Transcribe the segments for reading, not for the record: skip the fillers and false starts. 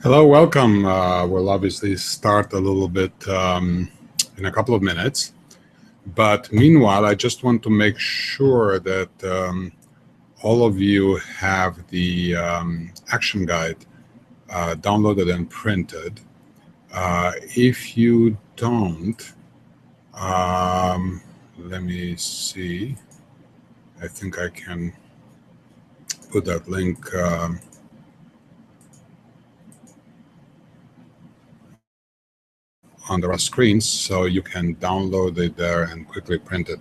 Hello, welcome. We'll obviously start a little bit in a couple of minutes. But meanwhile, I just want to make sure that all of you have the action guide downloaded and printed. If you don't, let me see. I think I can put that link on the screen so you can download it there and quickly print it.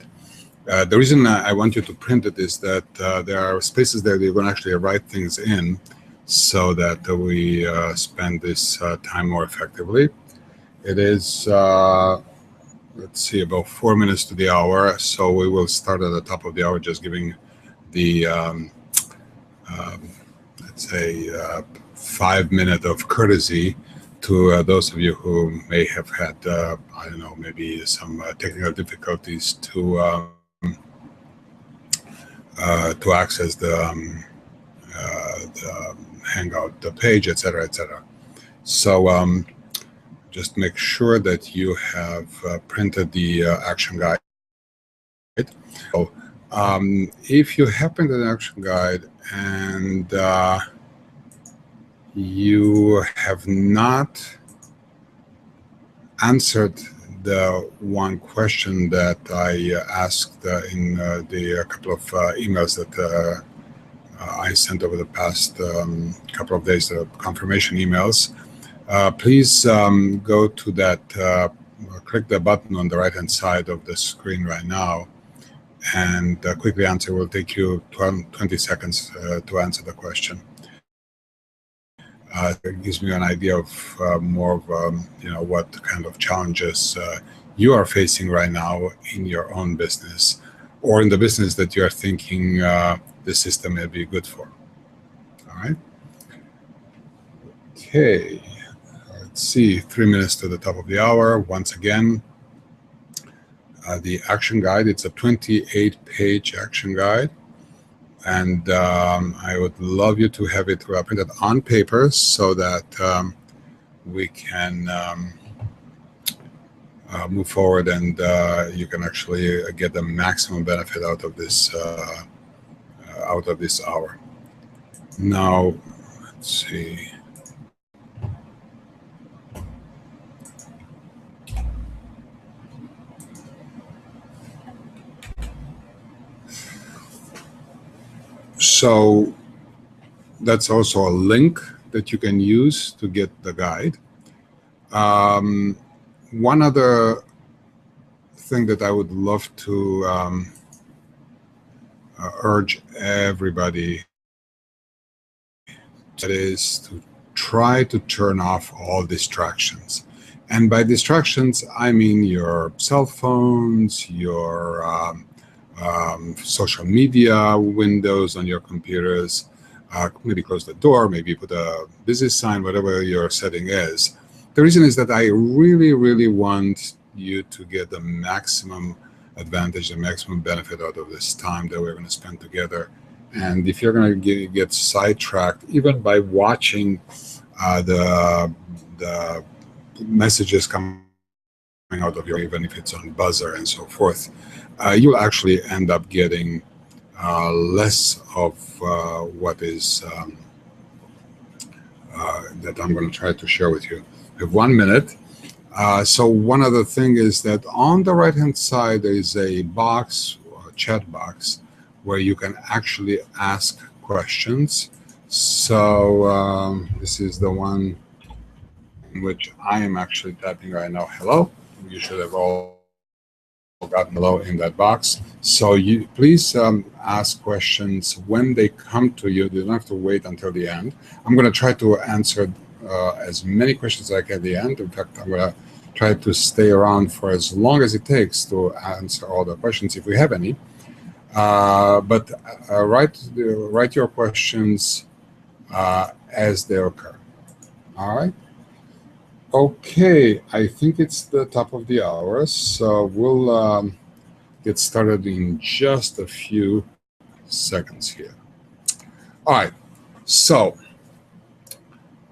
The reason I want you to print it is that there are spaces there that you're going to actually write things in so that we spend this time more effectively. It is, let's see, about 4 minutes to the hour, so we will start at the top of the hour just giving the, let's say, 5 minutes of courtesy to those of you who may have had, I don't know, maybe some technical difficulties to access the Hangout the page, etc., etc. So just make sure that you have printed the action guide. So if you have printed an action guide and you have not answered the one question that I asked in the couple of emails that I sent over the past couple of days, confirmation emails, please go to that, click the button on the right-hand side of the screen right now, and quickly answer. Will take you 20 seconds to answer the question. It gives me an idea of more of what kind of challenges you are facing right now in your own business, or in the business that you are thinking the system may be good for. All right. Okay. Let's see. 3 minutes to the top of the hour. Once again, the action guide. It's a 28-page action guide. And I would love you to have it printed on paper so that we can move forward and you can actually get the maximum benefit out of this hour. Now, let's see. So that's also a link that you can use to get the guide. One other thing that I would love to urge everybody that is to try to turn off all distractions. And by distractions, I mean your cell phones, your social media windows on your computers. Maybe close the door, maybe put a busy sign, whatever your setting is. The reason is that I really, really want you to get the maximum advantage, the maximum benefit out of this time that we're going to spend together. And if you're going to get sidetracked, even by watching the messages coming out of your, even if it's on buzzer and so forth, you'll actually end up getting less of what is that I'm going to try to share with you. We have 1 minute. So one other thing is that on the right-hand side, there is a box, a chat box, where you can actually ask questions. So this is the one in which I am actually typing right now. Hello. You should have all gotten hello in that box. So you please ask questions when they come to you. You don't have to wait until the end. I'm going to try to answer as many questions as I can at the end. In fact, I'm going to try to stay around for as long as it takes to answer all the questions if we have any. But write your questions as they occur. All right. Okay, I think it's the top of the hour, so we'll get started in just a few seconds here. All right, so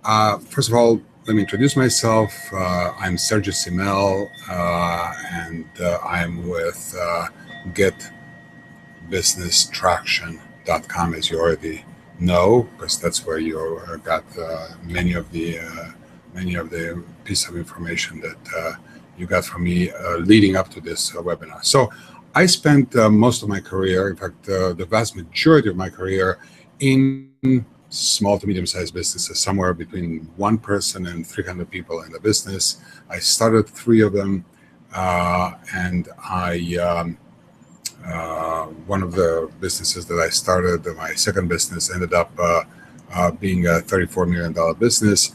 First of all, let me introduce myself. I'm Sergio Simel, and I'm with GetBusinessTraction.com, as you already know, because that's where you got many of the piece of information that you got from me leading up to this webinar. So I spent most of my career, in fact, the vast majority of my career, in small to medium-sized businesses, somewhere between 1 person and 300 people in the business. I started 3 of them, and one of the businesses that I started, my second business, ended up being a $34 million business.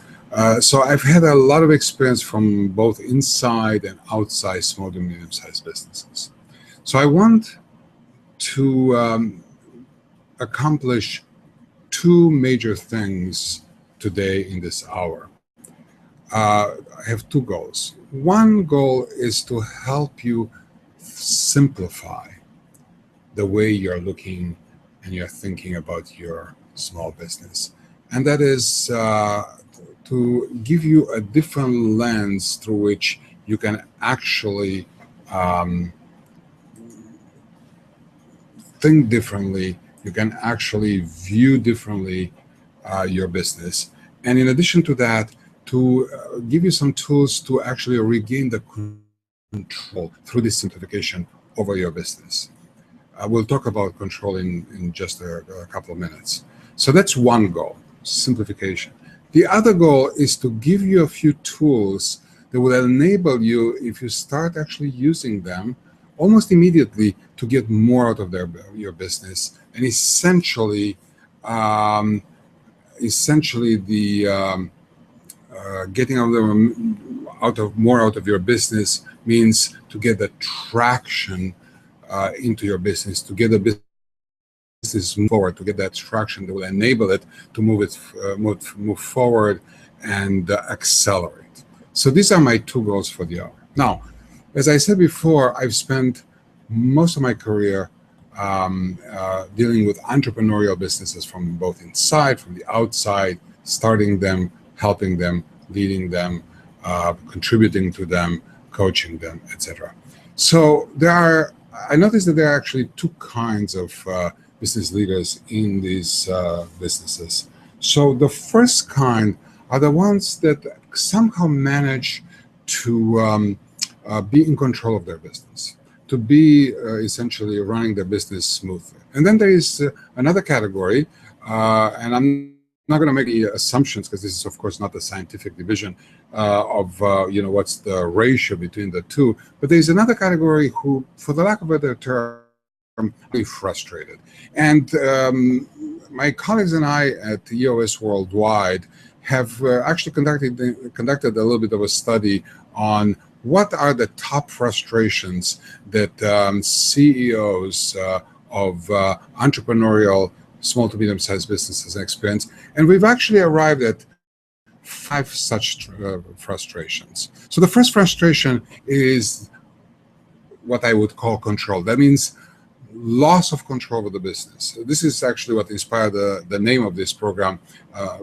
So I've had a lot of experience from both inside and outside small to medium-sized businesses. So I want to accomplish 2 major things today in this hour. I have 2 goals. One goal is to help you simplify the way you're looking and you're thinking about your small business. And that is to give you a different lens through which you can actually think differently. You can actually view differently your business. And in addition to that, to give you some tools to actually regain the control through this simplification over your business. We'll talk about control in just a couple of minutes. So that's one goal, simplification. The other goal is to give you a few tools that will enable you, if you start actually using them, almost immediately to get more out of your business, and essentially the getting more out of your business means to get the traction into your business, to get the business move forward, to get that traction that will enable it to move forward and accelerate. So these are my 2 goals for the hour. Now, as I said before, I've spent most of my career dealing with entrepreneurial businesses from both inside, from the outside, starting them, helping them, leading them, contributing to them, coaching them, etc. So I noticed that there are actually 2 kinds of business leaders in these businesses. So the first kind are the ones that somehow manage to be in control of their business, to be essentially running their business smoothly. And then there is another category, and I'm not going to make any assumptions because this is, of course, not the scientific division of what's the ratio between the 2. But there is another category who, for the lack of a better term, are really frustrated. And my colleagues and I at EOS Worldwide have actually conducted a little bit of a study on what are the top frustrations that CEOs of entrepreneurial small to medium-sized businesses experience. And we've actually arrived at 5 such frustrations. So the first frustration is what I would call control. That means loss of control over the business. This is actually what inspired the name of this program,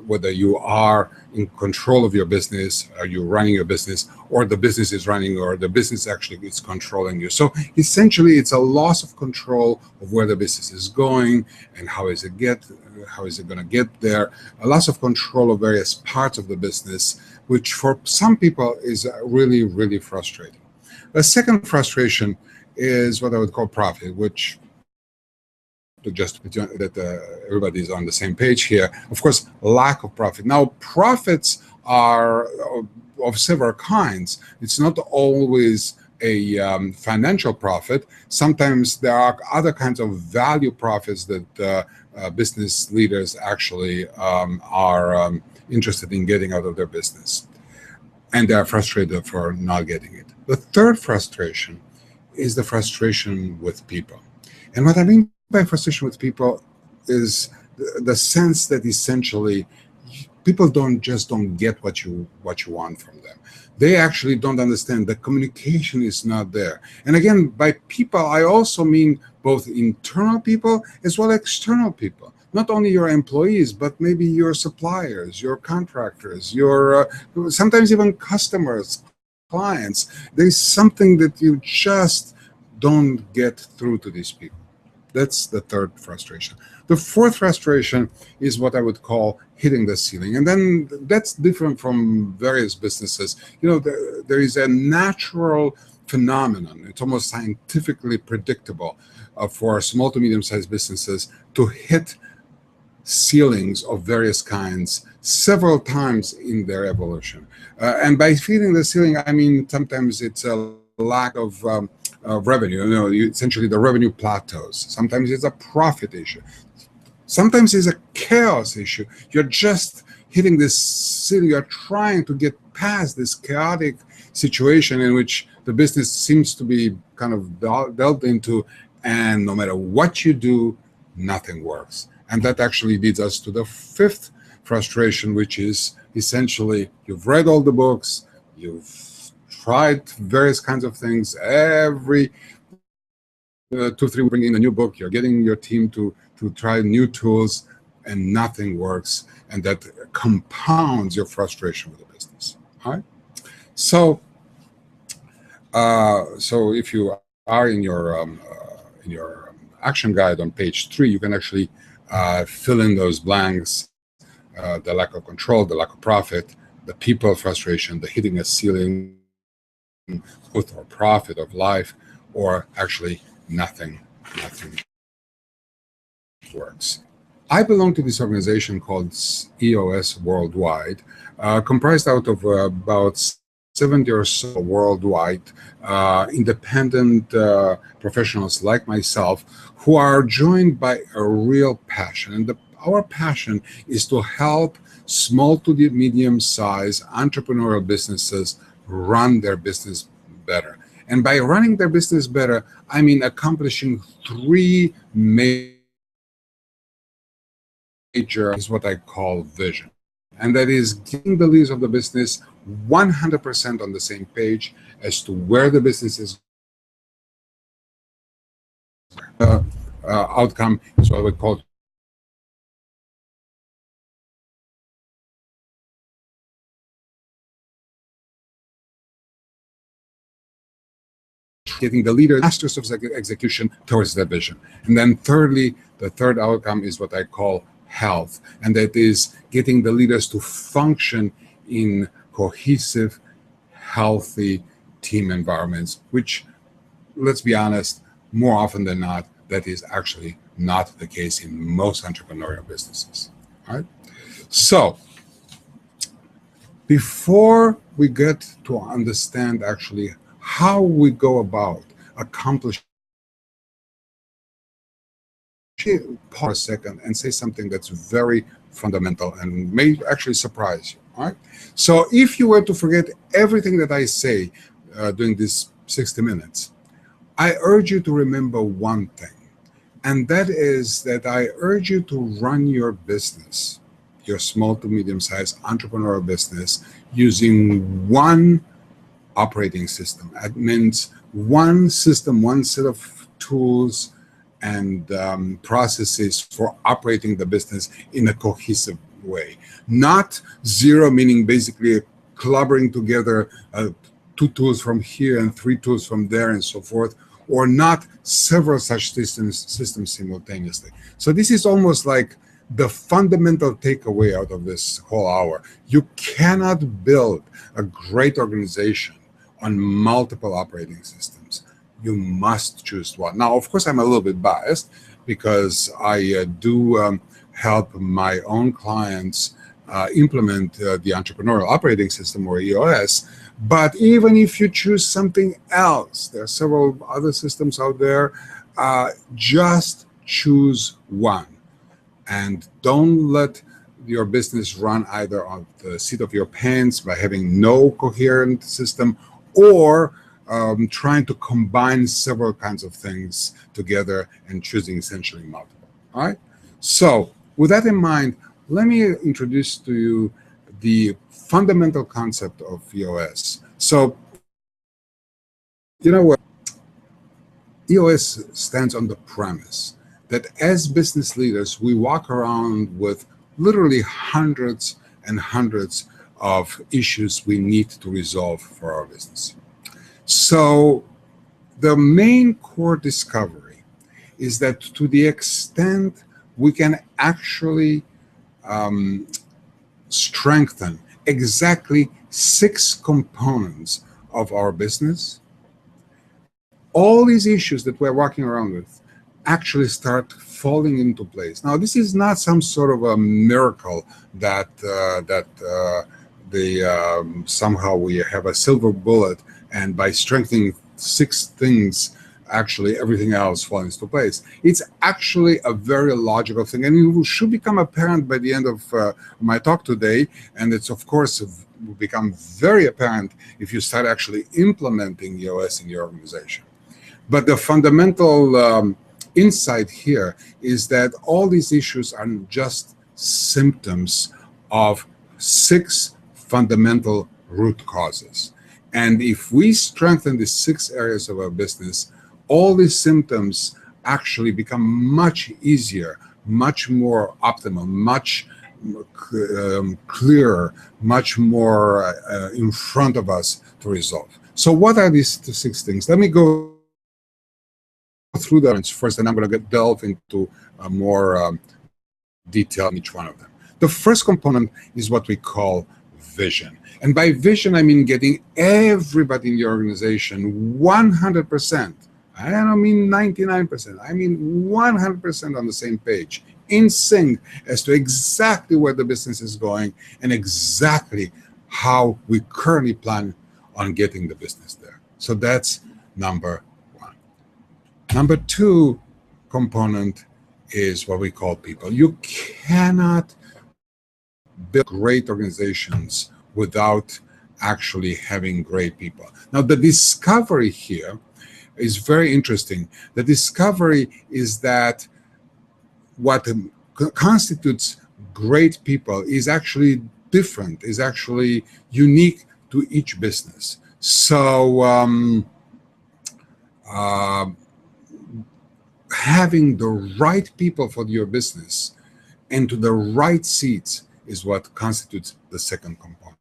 whether you are in control of your business, are you running your business, or the business is running, or the business actually is controlling you. So essentially, it's a loss of control of where the business is going and how is it going to get there, a loss of control of various parts of the business, which for some people is really, really frustrating. The second frustration is what I would call profit, which just that everybody's on the same page here. Of course, lack of profit. Now, profits are of several kinds. It's not always a financial profit. Sometimes there are other kinds of value profits that business leaders actually are interested in getting out of their business, and they are frustrated for not getting it. The third frustration is the frustration with people. And what I mean by frustration with people is the sense that essentially people don't get what you want from them. They actually don't understand. The communication is not there. And again, by people, I also mean both internal people as well as external people. not only your employees, but maybe your suppliers, your contractors, your sometimes even customers, clients. There's something that you just don't get through to these people. That's the third frustration. The fourth frustration is what I would call hitting the ceiling. And then that's different from various businesses. There is a natural phenomenon. It's almost scientifically predictable for small to medium-sized businesses to hit ceilings of various kinds several times in their evolution. And by hitting the ceiling, I mean sometimes it's a lack of revenue. Essentially the revenue plateaus. Sometimes it's a profit issue. Sometimes it's a chaos issue. You're just hitting this ceiling. You're trying to get past this chaotic situation in which the business seems to be kind of dealt into, and no matter what you do, nothing works. And that actually leads us to the fifth frustration, which is essentially you've read all the books, you've tried various kinds of things. Every 2-3 weeks, bringing a new book, you're getting your team to try new tools, and nothing works. And that compounds your frustration with the business. All right. So if you are in your action guide on page 3, you can actually fill in those blanks: the lack of control, the lack of profit, the people frustration, the hitting a ceiling, growth or profit of life, or actually nothing works. I belong to this organization called EOS Worldwide, comprised out of about 70 or so worldwide independent professionals like myself, who are joined by a real passion. And our passion is to help small to medium-sized entrepreneurial businesses run their business better. And by running their business better, I mean accomplishing 3 major is what I call vision. And that is getting the leaders of the business 100% on the same page as to where the business is. Outcome is what we call getting the leader masters of execution towards that vision. And then thirdly, the third outcome is what I call health, and that is getting the leaders to function in cohesive, healthy team environments, which, let's be honest, more often than not, that is actually not the case in most entrepreneurial businesses. All right. So before we get to understand actually how we go about accomplishing, pause a second and say something that's very fundamental and may actually surprise you. All right. So if you were to forget everything that I say during these 60 minutes, I urge you to remember one thing, and that is that I urge you to run your business, your small to medium-sized entrepreneurial business, using one operating system. That means one system, one set of tools and processes for operating the business in a cohesive way. Not zero, meaning basically clubbering together 2 tools from here and 3 tools from there and so forth, or not several such systems simultaneously. So this is almost like the fundamental takeaway out of this whole hour. You cannot build a great organization on multiple operating systems. You must choose one. Now, of course, I'm a little bit biased because I do help my own clients implement the entrepreneurial operating system, or EOS. But even if you choose something else, there are several other systems out there, just choose one. And don't let your business run either on the seat of your pants by having no coherent system, or trying to combine several kinds of things together and choosing essentially multiple. All right. So with that in mind, let me introduce to you the fundamental concept of EOS. So, you know what? EOS stands on the premise that as business leaders, we walk around with literally hundreds and hundreds of issues we need to resolve for our business. So the main core discovery is that to the extent we can actually strengthen exactly 6 components of our business, all these issues that we're walking around with actually start falling into place. Now, this is not some sort of a miracle that somehow we have a silver bullet, and by strengthening 6 things, actually everything else falls into place. It's actually a very logical thing, and it should become apparent by the end of my talk today. And it's, of course, will become very apparent if you start actually implementing EOS in your organization. But the fundamental insight here is that all these issues are just symptoms of 6 fundamental root causes. And if we strengthen the 6 areas of our business, all these symptoms actually become much easier, much more optimal, much clearer, much more in front of us to resolve. So what are these 6 things? Let me go through them first, and I'm going to delve into more detail in each one of them. The first component is what we call vision. And by vision, I mean getting everybody in the organization 100%. I don't mean 99%. I mean 100% on the same page, in sync as to exactly where the business is going and exactly how we currently plan on getting the business there. So that's number 1. Number 2 component is what we call people. You cannot build great organizations without actually having great people. Now, the discovery here is very interesting. The discovery is that what constitutes great people is actually different, is actually unique to each business. So having the right people for your business and to the right seats is what constitutes the second component.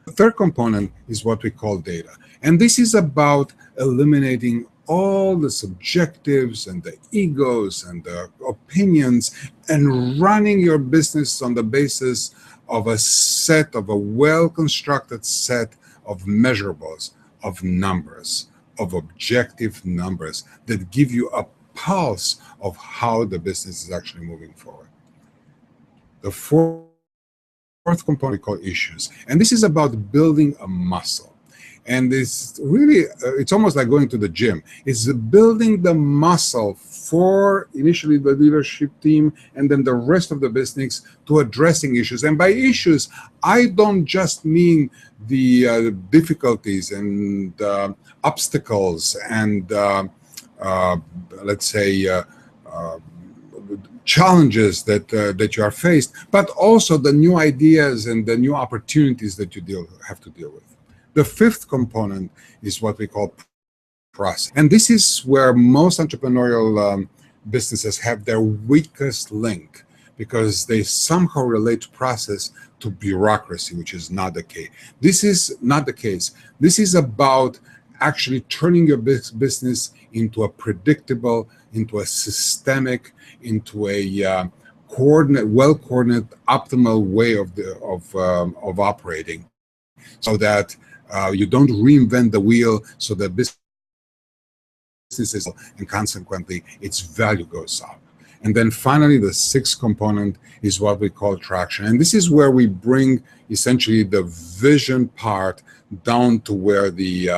The third component is what we call data. And this is about eliminating all the subjectives and the egos and the opinions and running your business on the basis of a well-constructed set of measurables, of numbers, of objective numbers that give you a pulse of how the business is actually moving forward. The fourth component we call issues. And this is about building a muscle. And it's really, it's almost like going to the gym. It's building the muscle for initially the leadership team and then the rest of the business to addressing issues. And by issues, I don't just mean the difficulties and obstacles and, let's say, challenges that you are faced, but also the new ideas and the new opportunities that you have to deal with. The fifth component is what we call process. And this is where most entrepreneurial businesses have their weakest link, because they somehow relate process to bureaucracy, which is not the case. This is not the case. This is about actually turning your business into a predictable, into a systemic, into a well-coordinated, optimal way of operating, so that you don't reinvent the wheel, so the business is, and consequently its value goes up. And then finally, the sixth component is what we call traction. And this is where we bring essentially the vision part down to where the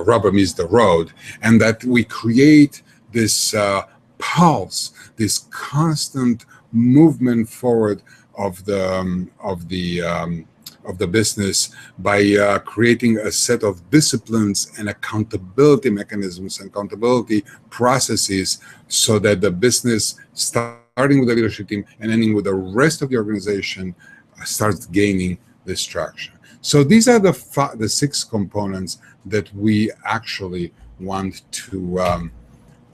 rubber meets the road, and that we create this pulse, this constant movement forward of the business by creating a set of disciplines and accountability mechanisms and accountability processes, so that the business, starting with the leadership team and ending with the rest of the organization, starts gaining this traction. So these are the six components that we actually want to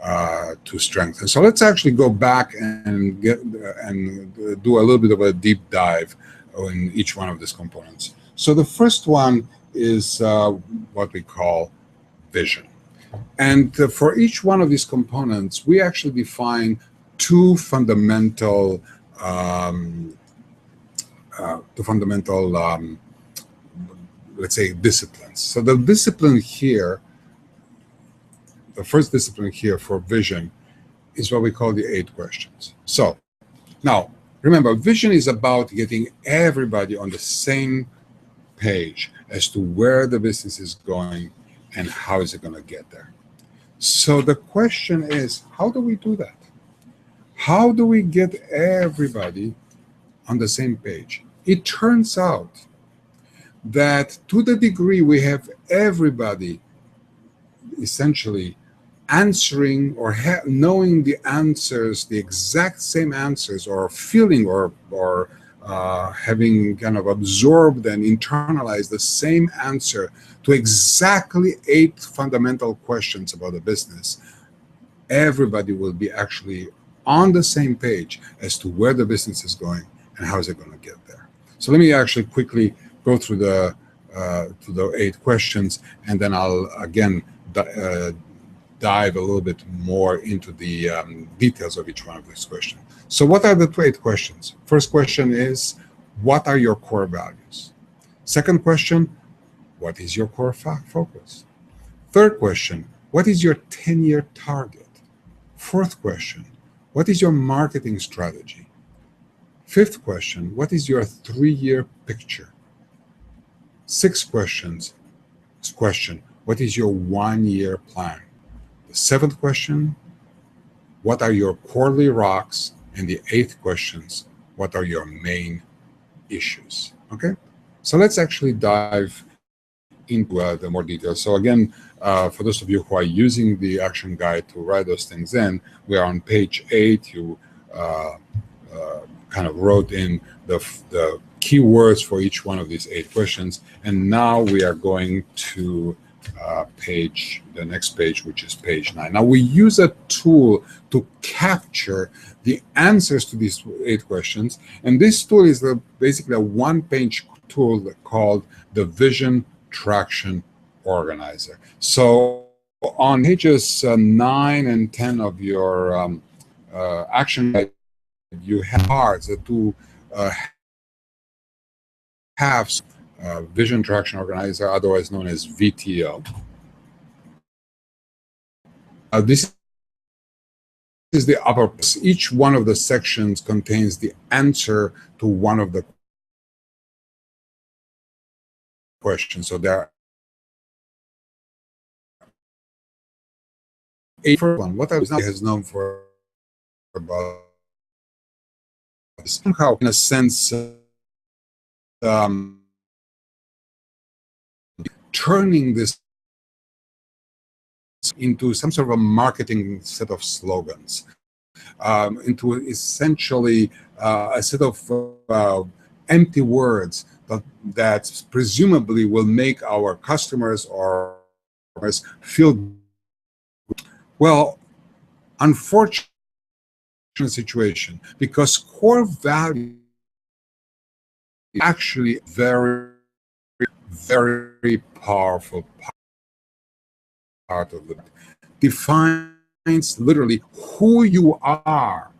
to strengthen. So let's actually go back and do a little bit of a deep dive in each one of these components. So the first one is what we call vision. And for each one of these components, we actually define two fundamental let's say, disciplines. So the discipline here, the first discipline here for vision is what we call the 8 questions. So now, remember, vision is about getting everybody on the same page as to where the business is going and how is it going to get there. So the question is, how do we do that? How do we get everybody on the same page? It turns out that to the degree we have everybody essentially answering or knowing the answers, the exact same answers, or feeling or having kind of absorbed and internalized the same answer to exactly 8 fundamental questions about the business, everybody will be actually on the same page as to where the business is going and how is it going to get there. So let me actually quickly go through the 8 questions, and then I'll again dive a little bit more into the details of each one of these questions. So what are the 8 questions? First question is, what are your core values? Second question, what is your core focus? Third question, what is your 10-year target? Fourth question, what is your marketing strategy? Fifth question, what is your 3-year picture? Sixth question, what is your 1-year plan? The 7th question, what are your quarterly rocks? And the 8th questions, what are your main issues? Okay, so let's actually dive into the more details. So again, for those of you who are using the action guide to write those things in, we are on page 8. You kind of wrote in the keywords for each one of these 8 questions, and now we are going to the next page, which is page 9. Now we use a tool to capture the answers to these 8 questions, and this tool is basically a one-page tool called the Vision Traction Organizer. So on pages 9 and 10 of your action guide, you have cards to have Vision Traction Organizer, otherwise known as VTO. This is the upper. Each one of the sections contains the answer to one of the questions. So there are 8. First one, what I was has known for about somehow, in a sense, turning this into some sort of a marketing set of slogans, into essentially a set of empty words that presumably will make our customers or feel good. Well, unfortunate situation, because core value is actually very, very powerful part of it. Defines literally who you are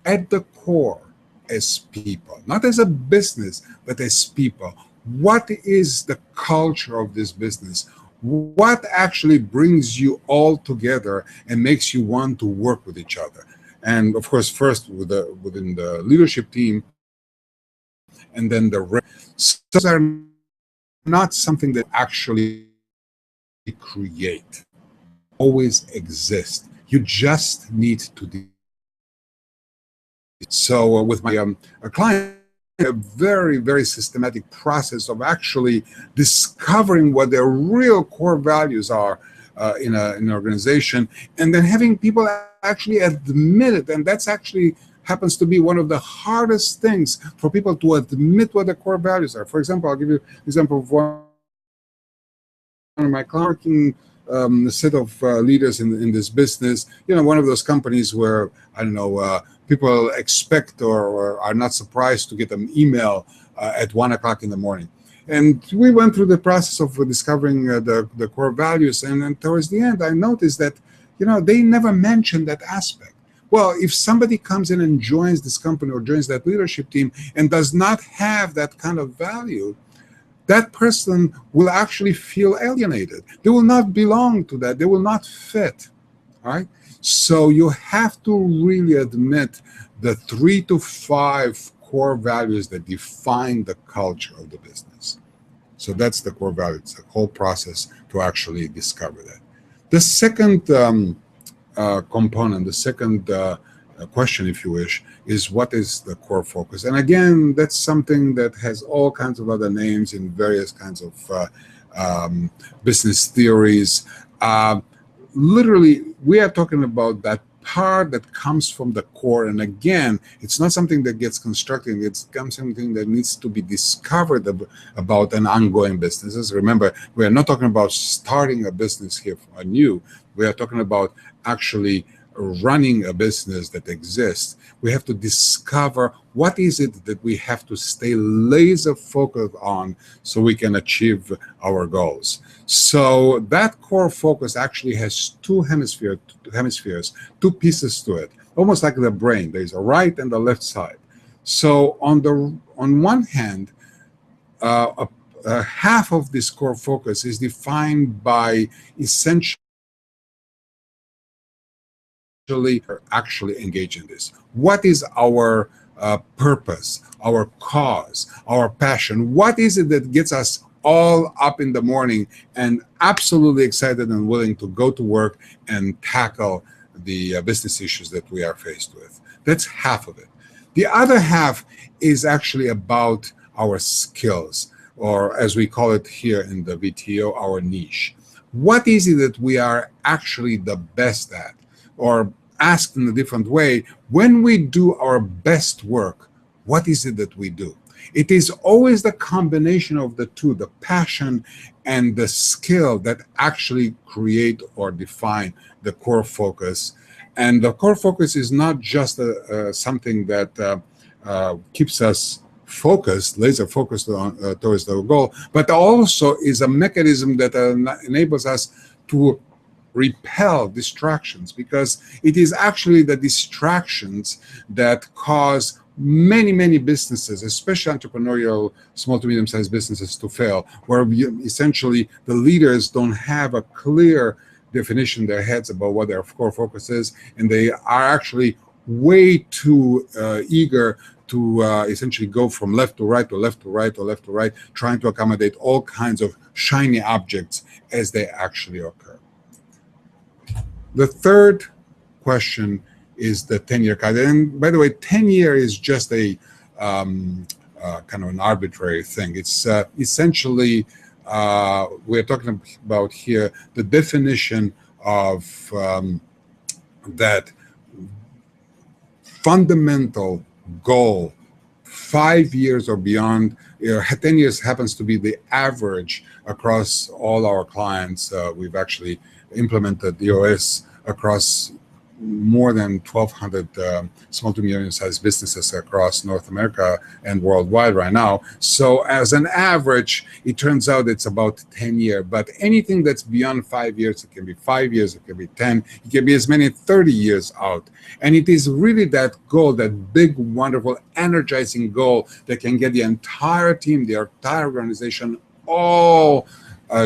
at the core as people, not as a business, but as people. What is the culture of this business? What actually brings you all together and makes you want to work with each other? And of course, first within the leadership team, and then the rest. Those are not something that actually create, always exist. You just need to do. So with my a client, a very, very systematic process of actually discovering what their real core values are in an organization, and then having people actually admit it. And that's actually happens to be one of the hardest things for people to admit what their core values are. For example, I'll give you an example of one of my clients working set of leaders in this business. One of those companies where, I don't know, people expect or are not surprised to get an email at 1 o'clock in the morning. And we went through the process of discovering the core values. And then towards the end, I noticed that, they never mentioned that aspect. Well, if somebody comes in and joins this company or joins that leadership team and does not have that kind of value, that person will actually feel alienated. They will not belong to that. They will not fit. All right? So you have to really admit the 3 to 5 core values that define the culture of the business. So that's the core value. It's a whole process to actually discover that. The second component, the second question, if you wish, is what is the core focus? And again, that's something that has all kinds of other names in various kinds of business theories. Literally, we are talking about that part that comes from the core. And again, it's not something that gets constructed. It's something that needs to be discovered about an ongoing business. Remember, we are not talking about starting a business here anew. We are talking about actually running a business that exists. We have to discover what is it that we have to stay laser focused on so we can achieve our goals. So that core focus actually has two hemispheres, two pieces to it, almost like the brain. There's a right and a left side. So on one hand, half of this core focus is defined by essentially actually engage in this. What is our purpose, our cause, our passion? What is it that gets us all up in the morning and absolutely excited and willing to go to work and tackle the business issues that we are faced with? That's half of it. The other half is actually about our skills, or as we call it here in the VTO, our niche. What is it that we are actually the best at? Or asked in a different way, when we do our best work, what is it that we do? It is always the combination of the two, the passion and the skill, that actually create or define the core focus. And the core focus is not just something that keeps us focused, laser focused on, towards the goal, but also is a mechanism that enables us to repel distractions, because it is actually the distractions that cause many businesses, especially entrepreneurial small to medium-sized businesses, to fail, where essentially the leaders don't have a clear definition in their heads about what their core focus is, and they are actually way too eager to essentially go from left to right, or left to right, or left to right, trying to accommodate all kinds of shiny objects as they actually occur. The third question is the 10-year guide. And by the way, 10-year is just a kind of an arbitrary thing. It's essentially, we're talking about here the definition of that fundamental goal, 5 years or beyond. 10 years happens to be the average across all our clients. We've actually implemented the OS across more than 1,200 small to medium-sized businesses across North America and worldwide right now. So as an average, it turns out it's about 10 years. But anything that's beyond 5 years, it can be 5 years, it can be 10, it can be as many as 30 years out. And it is really that goal, that big, wonderful, energizing goal that can get the entire team, the entire organization, all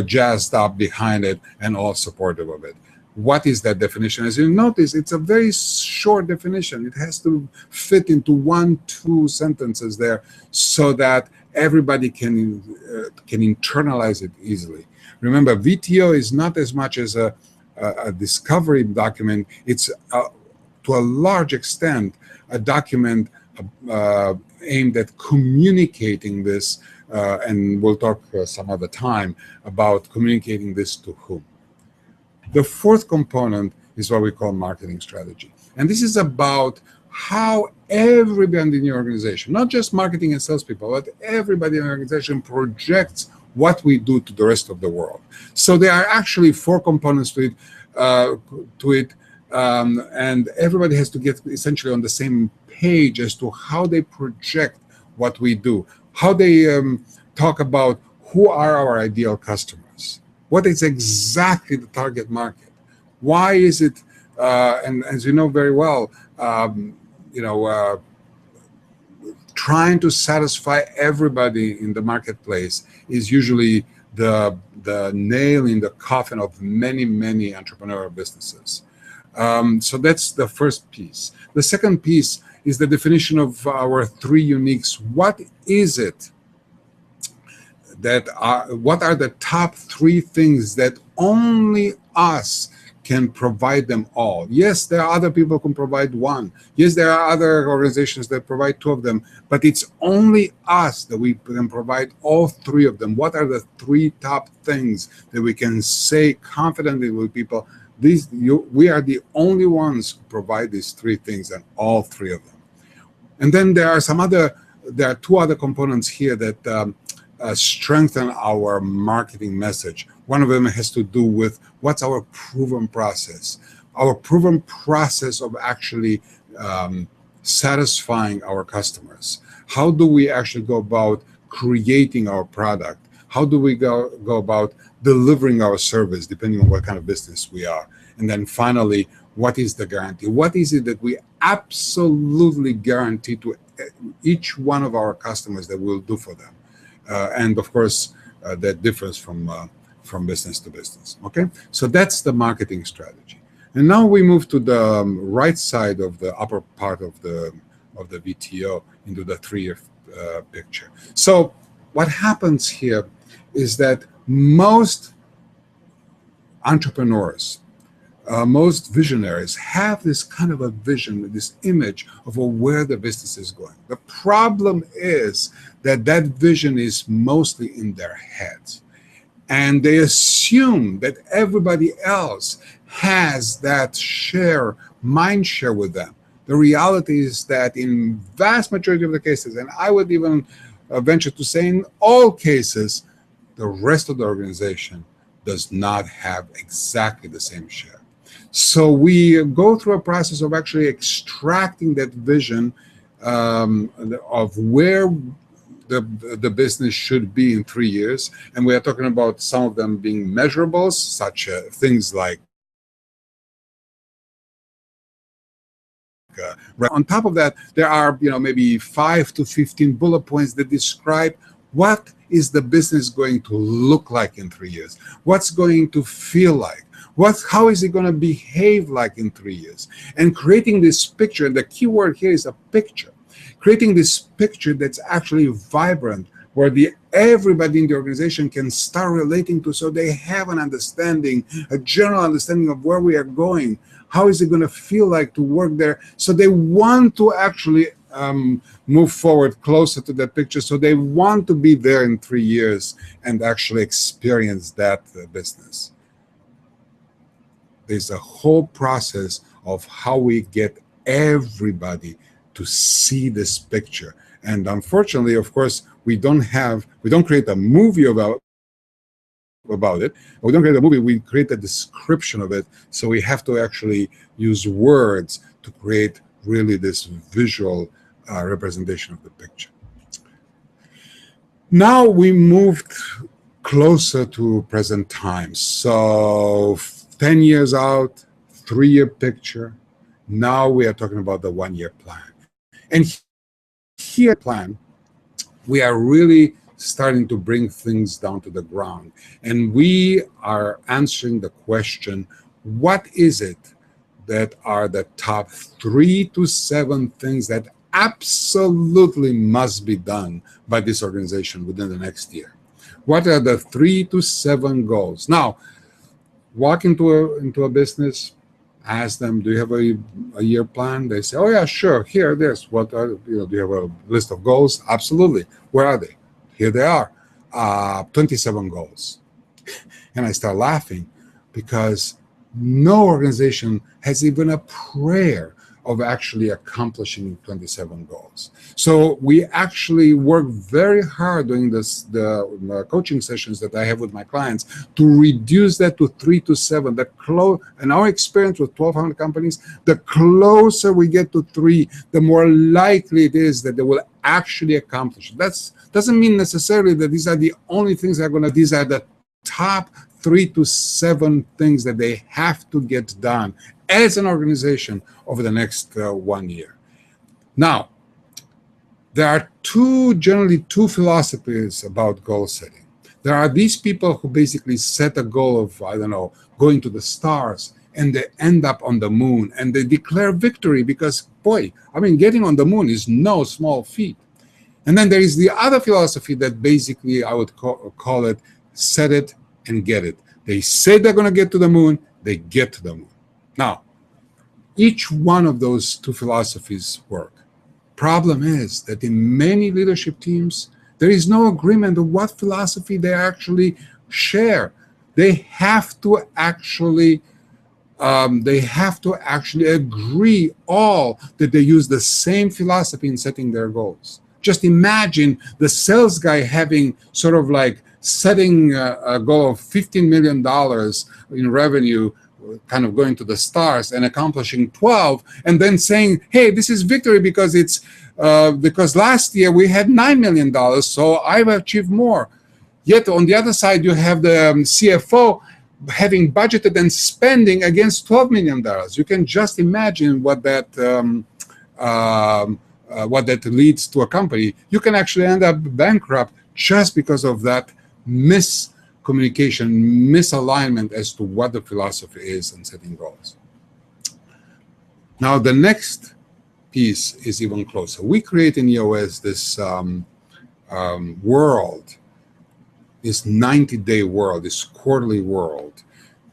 jazzed up behind it and all supportive of it. What is that definition? As you notice, it's a very short definition. It has to fit into 1-2 sentences there so that everybody can internalize it easily. Remember, VTO is not as much as a discovery document. It's to a large extent a document aimed at communicating this, and we'll talk some other time about communicating this to whom. The fourth component is what we call marketing strategy. And this is about how everybody in your organization, not just marketing and salespeople, but everybody in the organization projects what we do to the rest of the world. So there are actually 4 components to it, and everybody has to get essentially on the same page as to how they project what we do, how they talk about who are our ideal customers, what is exactly the target market, why is it, and as you know very well, trying to satisfy everybody in the marketplace is usually the nail in the coffin of many entrepreneurial businesses. So that's the first piece. The second piece is the definition of our 3 uniques. What is it what are the top 3 things that only us can provide them all? Yes, there are other people who can provide 1. Yes, there are other organizations that provide 2 of them, but it's only us that we can provide all 3 of them. What are the 3 top things that we can say confidently with people? We are the only ones who provide these 3 things, and all 3 of them. And then there are 2 other components here that strengthen our marketing message. One of them has to do with what's our proven process. Our proven process of actually satisfying our customers. How do we actually go about creating our product? How do we go about delivering our service, depending on what kind of business we are? And then finally, what is the guarantee? What is it that we absolutely guarantee to each one of our customers that we'll do for them? And of course, that differs from business to business. Okay, so that's the marketing strategy. And now we move to the right side of the upper part of the VTO into the 3-year picture. So what happens here is that most entrepreneurs, most visionaries have this kind of a vision, this image of where the business is going. The problem is that vision is mostly in their heads. And they assume that everybody else has that mind share with them. The reality is that in vast majority of the cases, and I would even venture to say in all cases, the rest of the organization does not have exactly the same share. So we go through a process of actually extracting that vision of where the business should be in 3 years. And we are talking about some of them being measurables, such things like on top of that, there are maybe 5 to 15 bullet points that describe what is the business going to look like in 3 years, what's going to feel like, how is it going to behave like in 3 years, and creating this picture. And the key word here is a picture. Creating this picture that's actually vibrant, where everybody in the organization can start relating to, so they have an understanding, a general understanding of where we are going. How is it going to feel like to work there? So they want to actually move forward closer to that picture. So they want to be there in 3 years and actually experience that business. There's a whole process of how we get everybody to see this picture. And unfortunately, of course, we don't create a movie about it. We don't create a movie, we create a description of it. So we have to actually use words to create really this visual representation of the picture. Now we moved closer to present time. So 10 years out, 3-year picture. Now we are talking about the 1-year plan. And here plan, we are really starting to bring things down to the ground. And we are answering the question, what is it that are the top 3 to 7 things that absolutely must be done by this organization within the next year? What are the 3 to 7 goals? Now, walk into a business, ask them, do you have a year plan? They say, oh yeah, sure, here it is. What are, do you have a list of goals? Absolutely. Where are they? Here they are, 27 goals. And I start laughing because no organization has even a prayer of actually accomplishing 27 goals. So we actually work very hard during the coaching sessions that I have with my clients to reduce that to 3 to 7. In our experience with 1,200 companies, the closer we get to 3, the more likely it is that they will actually accomplish it. That doesn't mean necessarily that these are the only things that are going to. These are the top 3 to 7 things that they have to get done as an organization over the next 1 year. Now, there are generally two philosophies about goal setting. There are these people who basically set a goal of, I don't know, going to the stars, and they end up on the moon, and they declare victory because, boy, I mean, getting on the moon is no small feat. And then there is the other philosophy that basically I would call it set it and get it. They say they're going to get to the moon, they get to the moon. Now, each one of those two philosophies work. Problem is that in many leadership teams, there is no agreement on what philosophy they actually share. They have to actually agree all that they use the same philosophy in setting their goals. Just imagine the sales guy having sort of like setting a goal of $15 million in revenue, kind of going to the stars and accomplishing 12, and then saying, hey, this is victory because it's because last year we had $9 million, so I've achieved more. Yet on the other side, you have the CFO having budgeted and spending against $12 million. You can just imagine what that leads to a company. You can actually end up bankrupt just because of that miscommunication, misalignment as to what the philosophy is in setting goals. Now, the next piece is even closer. We create in EOS this world, this 90-day world, this quarterly world.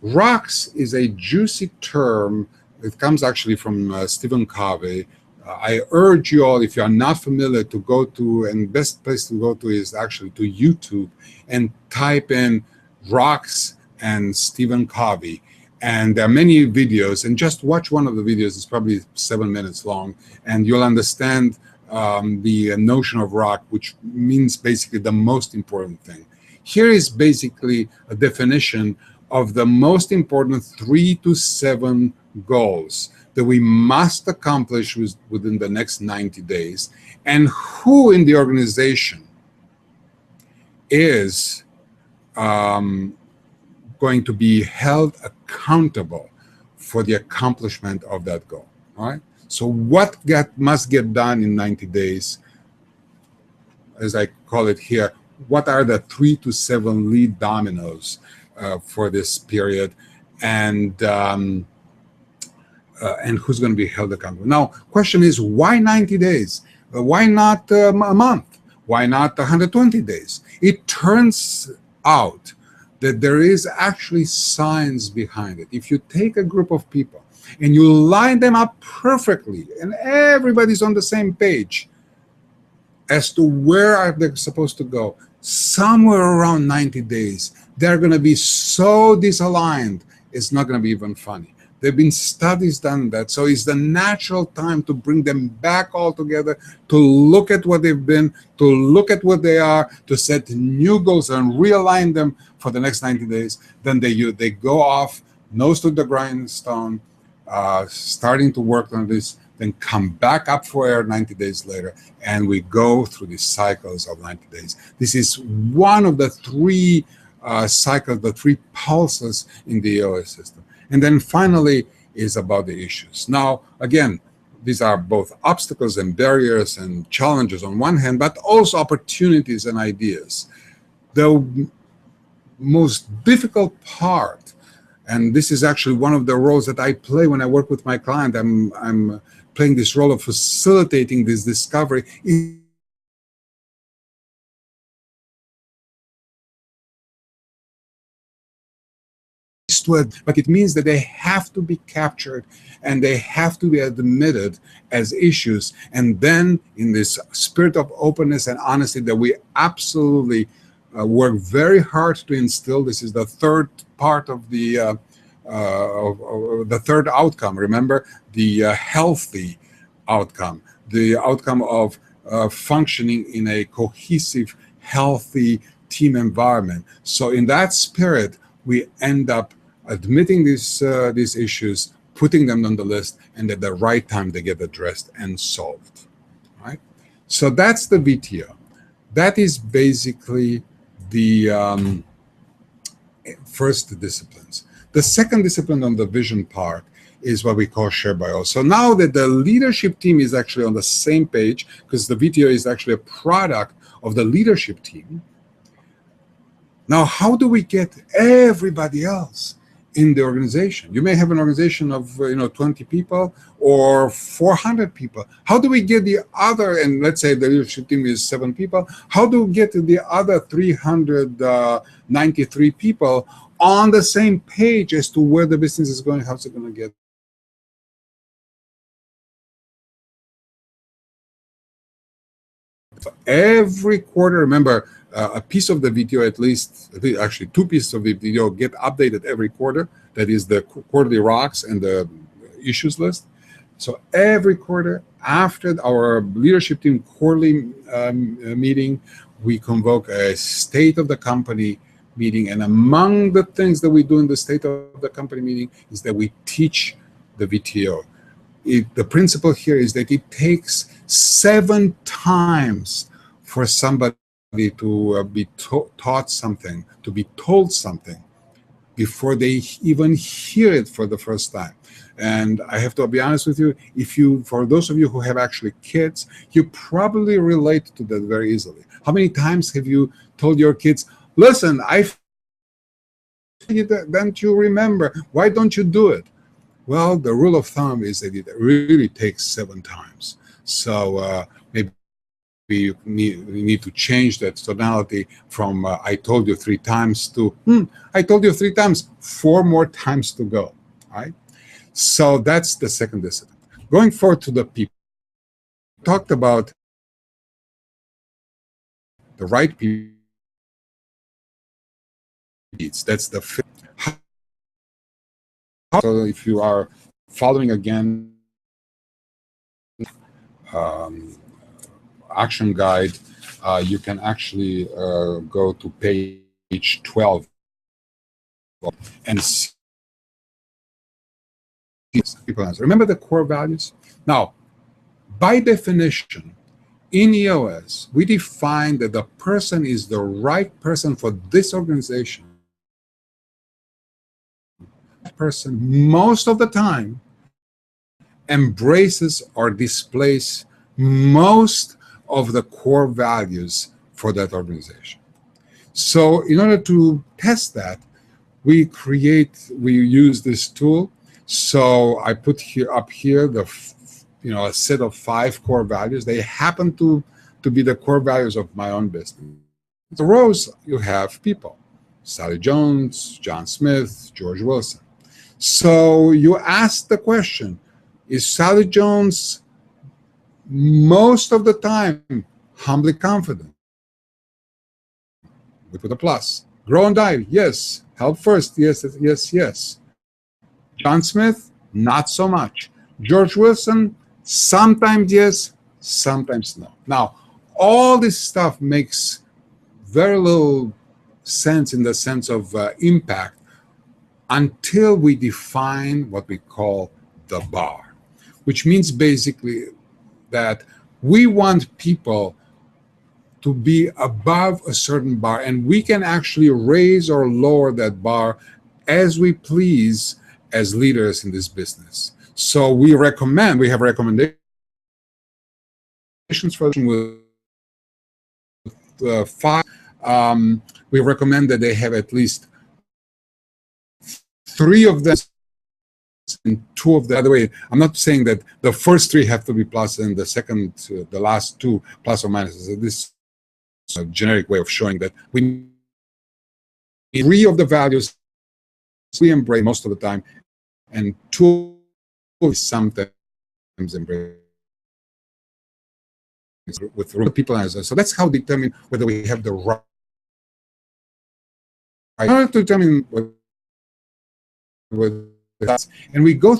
Rocks is a juicy term. It comes actually from Stephen Covey. I urge you all, if you are not familiar, to go to, and best place to go to is actually to YouTube and type in Rocks and Stephen Covey. And there are many videos, and just watch one of the videos. It's probably 7 minutes long, and you'll understand the notion of rock, which means basically the most important thing. Here is basically a definition of the most important 3 to 7 goals that we must accomplish within the next 90 days, and who in the organization is going to be held accountable for the accomplishment of that goal. All right. So what must get done in 90 days, as I call it here, what are the 3 to 7 lead dominoes for this period, and who's going to be held accountable? Now, question is, why 90 days? Why not a month? Why not 120 days? It turns out that there is actually science behind it. If you take a group of people and you line them up perfectly, and everybody's on the same page as to where are they supposed to go, somewhere around 90 days, they're going to be so disaligned, it's not going to be even funny. There have been studies done that. So it's the natural time to bring them back all together, to look at what they've been, to look at what they are, to set new goals and realign them for the next 90 days. Then they go off, nose to the grindstone, starting to work on this, then come back up for air 90 days later, and we go through these cycles of 90 days. This is one of the 3 cycles, the 3 pulses in the EOS system. And then finally is about the issues. Now, again, these are both obstacles and barriers and challenges on one hand, but also opportunities and ideas. The most difficult part, and this is actually one of the roles that I play when I work with my client, I'm playing this role of facilitating this discovery, but it means that they have to be captured and they have to be admitted as issues. And then in this spirit of openness and honesty that we absolutely work very hard to instill, this is the third part of the the third outcome. Remember, the healthy outcome, the outcome of functioning in a cohesive, healthy team environment. So in that spirit, we end up admitting these issues, putting them on the list, and at the right time they get addressed and solved. Right? So that's the VTO. That is basically the first disciplines. The second discipline on the vision part is what we call share by all. So now that the leadership team is actually on the same page, because the VTO is actually a product of the leadership team, now how do we get everybody else in the organization? You may have an organization of 20 people or 400 people. How do we get the other, and let's say the leadership team is 7 people, how do we get the other 393 people on the same page as to where the business is going, how's it going to get? Every quarter, remember, a piece of the video, at least actually 2 pieces of the video, get updated every quarter. That is the quarterly rocks and the issues list. So every quarter, after our leadership team quarterly meeting, we convoke a state of the company meeting. And among the things that we do in the state of the company meeting is that we teach the VTO. The principle here is that it takes 7 times for somebody to be taught something, to be told something, before they even hear it for the first time. And I have to be honest with you, for those of you who have actually kids, you probably relate to that very easily. How many times have you told your kids, listen, don't you remember? Why don't you do it? Well, the rule of thumb is that it really takes 7 times. So maybe you need to change that tonality from I told you 3 times to I told you 3 times, 4 more times to go. Right? So that's the second discipline. Going forward to the people. We talked about the right people. That's the fifth. So if you are following again action guide, you can actually go to page 12 and see people answer. Remember the core values? Now, by definition, in EOS, we define that the person is the right person for this organization. Person most of the time embraces or displays most of the core values for that organization. So in order to test that, we use this tool. So I put up here a set of 5 core values. They happen to be the core values of my own business. The rows, you have people: Sally Jones, John Smith, George Wilson. So you ask the question, is Sally Jones most of the time humbly confident? We put a plus. Grow and dive, yes. Help first, yes, yes, yes. John Smith, not so much. George Wilson, sometimes yes, sometimes no. Now, all this stuff makes very little sense in the sense of impact until we define what we call the bar, which means basically that we want people to be above a certain bar, and we can actually raise or lower that bar as we please as leaders in this business. So we have recommendations for with 5. We recommend that they have at least 3 of them and 2 of them. By the way, I'm not saying that the first 3 have to be plus and the last 2 plus or minus. This is a generic way of showing that we need 3 of the values we embrace most of the time, and 2 sometimes embrace with people as. So that's how we determine whether we have the right. In order to determine with us, and we go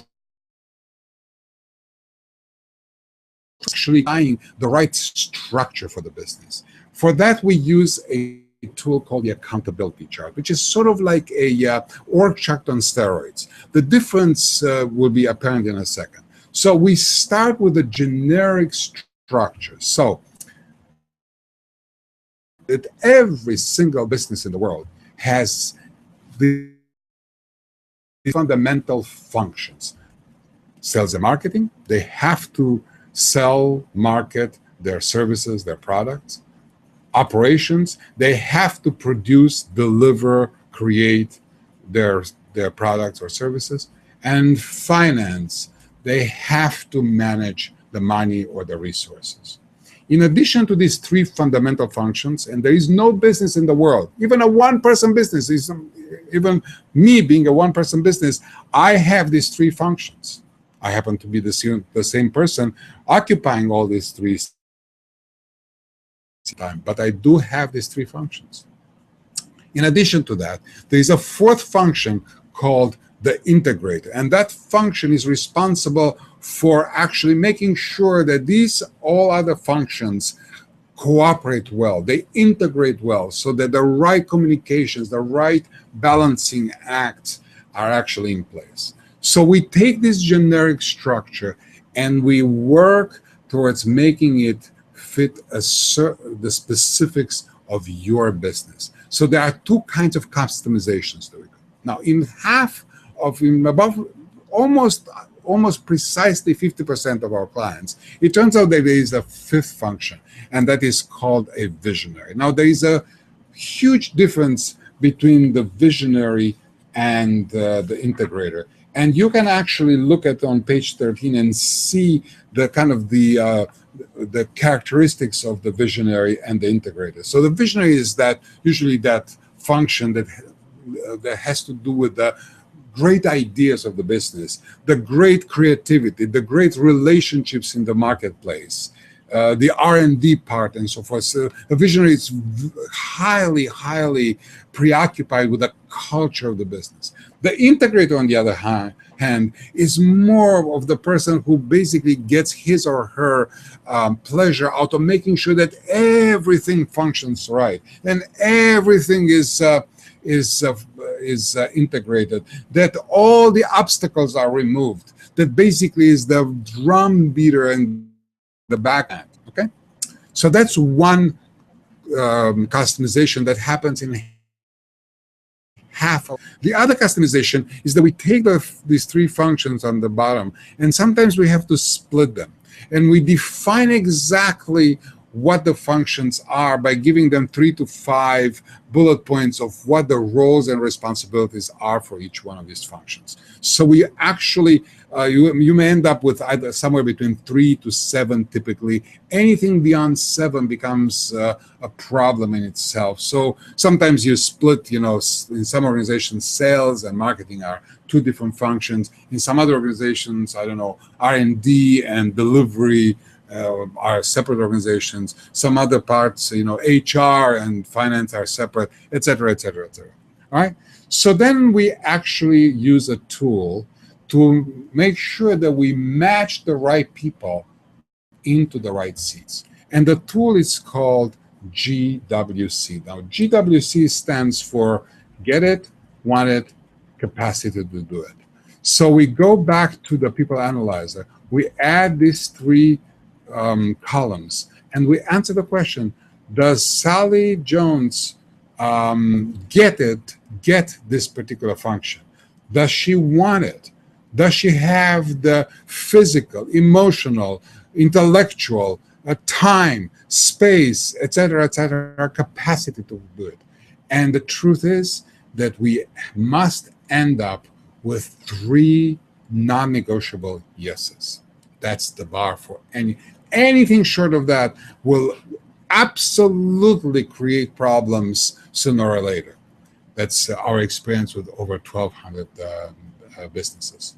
actually buying the right structure for the business. For that, we use a tool called the accountability chart, which is sort of like a org chart on steroids. The difference will be apparent in a second. So we start with a generic structure. So that every single business in the world has the fundamental functions. Sales and marketing, they have to sell, market their services, their products. Operations, they have to produce, deliver, create their products or services. And finance, they have to manage the money or the resources. In addition to these three fundamental functions, and there is no business in the world, even a one-person business, even me being a one-person business, I have these three functions. I happen to be the same person occupying all these three time, but I do have these three functions. In addition to that, there is a fourth function called the integrator, and that function is responsible for actually making sure that these all other functions cooperate well, they integrate well, so that the right communications, the right balancing acts are actually in place. So we take this generic structure and we work towards making it fit the specifics of your business. So there are two kinds of customizations that we do. Now, in above almost precisely 50% of our clients, it turns out that there is a fifth function, and that is called a visionary. Now, there is a huge difference between the visionary and the integrator. And you can actually look at on page 13 and see the kind of the characteristics of the visionary and the integrator. So the visionary is usually that function that has to do with the great ideas of the business, the great creativity, the great relationships in the marketplace, the R&D part, and so forth. So a visionary is highly preoccupied with the culture of the business. The integrator, on the other hand, is more of the person who basically gets his or her pleasure out of making sure that everything functions right and everything is integrated, that all the obstacles are removed, that basically is the drum beater and the back end. Okay, so that's one customization that happens in half of the other customization is that we take these three functions on the bottom, and sometimes we have to split them, and we define exactly what the functions are by giving them 3 to 5 bullet points of what the roles and responsibilities are for each one of these functions. So we actually, you may end up with either somewhere between 3 to 7 typically. Anything beyond 7 becomes a problem in itself. So sometimes you split, in some organizations, sales and marketing are 2 different functions. In some other organizations, I don't know, R&D and delivery are separate organizations. Some other parts, HR and finance are separate, et cetera, et cetera, et cetera. All right. So then we actually use a tool to make sure that we match the right people into the right seats. And the tool is called GWC. Now, GWC stands for Get It, Want It, Capacity to Do It. So we go back to the People Analyzer. We add these 3 columns, and we answer the question: does Sally Jones get this particular function? Does she want it? Does she have the physical, emotional, intellectual, time, space, etc., capacity to do it? And the truth is that we must end up with 3 non-negotiable yeses. That's the bar for anything short of that will absolutely create problems sooner or later. That's our experience with over 1,200 businesses.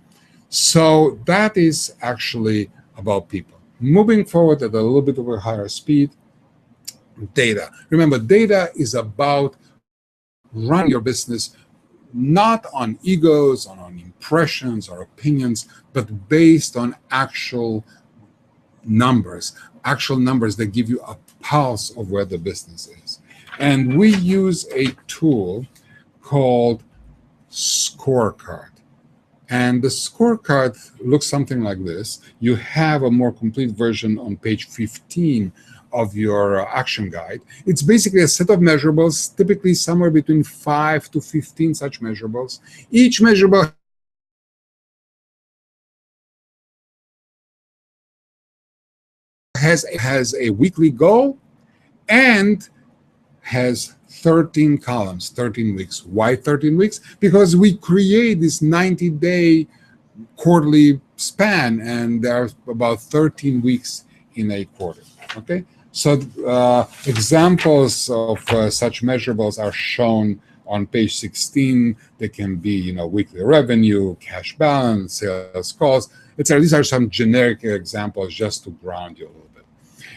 So that is actually about people. Moving forward at a little bit of a higher speed, data. Remember, data is about running your business not on egos, on impressions or opinions, but based on actual numbers that give you a pulse of where the business is. And we use a tool called scorecard. And the scorecard looks something like this. You have a more complete version on page 15 of your action guide. It's basically a set of measurables, typically somewhere between 5 to 15 such measurables. Each measurable has a weekly goal and has 13 columns, 13 weeks. Why 13 weeks? Because we create this 90-day quarterly span, and there are about 13 weeks in a quarter. Okay, so examples of such measurables are shown on page 16. They can be, weekly revenue, cash balance, sales calls, etc. These are some generic examples just to ground you a little bit.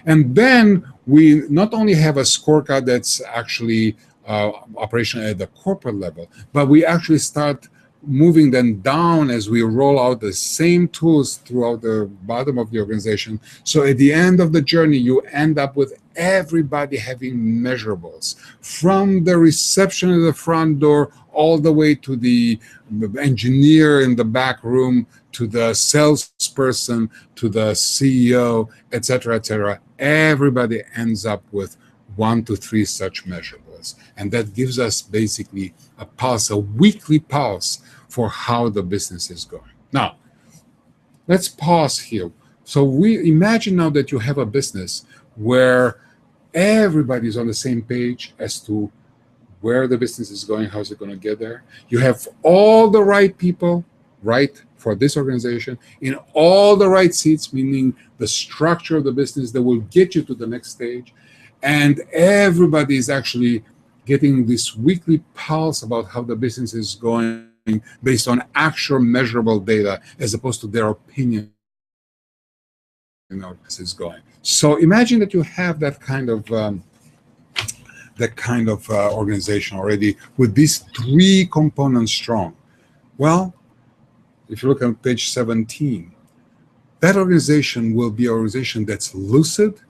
And then we not only have a scorecard that's actually operational at the corporate level, but we actually start moving them down as we roll out the same tools throughout the bottom of the organization. So at the end of the journey, you end up with everybody having measurables, from the reception at the front door all the way to the engineer in the back room, to the salesperson, to the CEO, etc., etc. Everybody ends up with 1 to 3 such measurables. And that gives us basically a pulse, a weekly pulse for how the business is going. Now, let's pause here. So we imagine now that you have a business where everybody's on the same page as to where the business is going, how's it going to get there. You have all the right people, right, for this organization, in all the right seats, meaning the structure of the business that will get you to the next stage. And everybody is actually getting this weekly pulse about how the business is going based on actual measurable data, as opposed to their opinion this is going. So imagine that you have that kind of organization already with these 3 components strong. Well, if you look at page 17, that organization will be an organization that's lucid.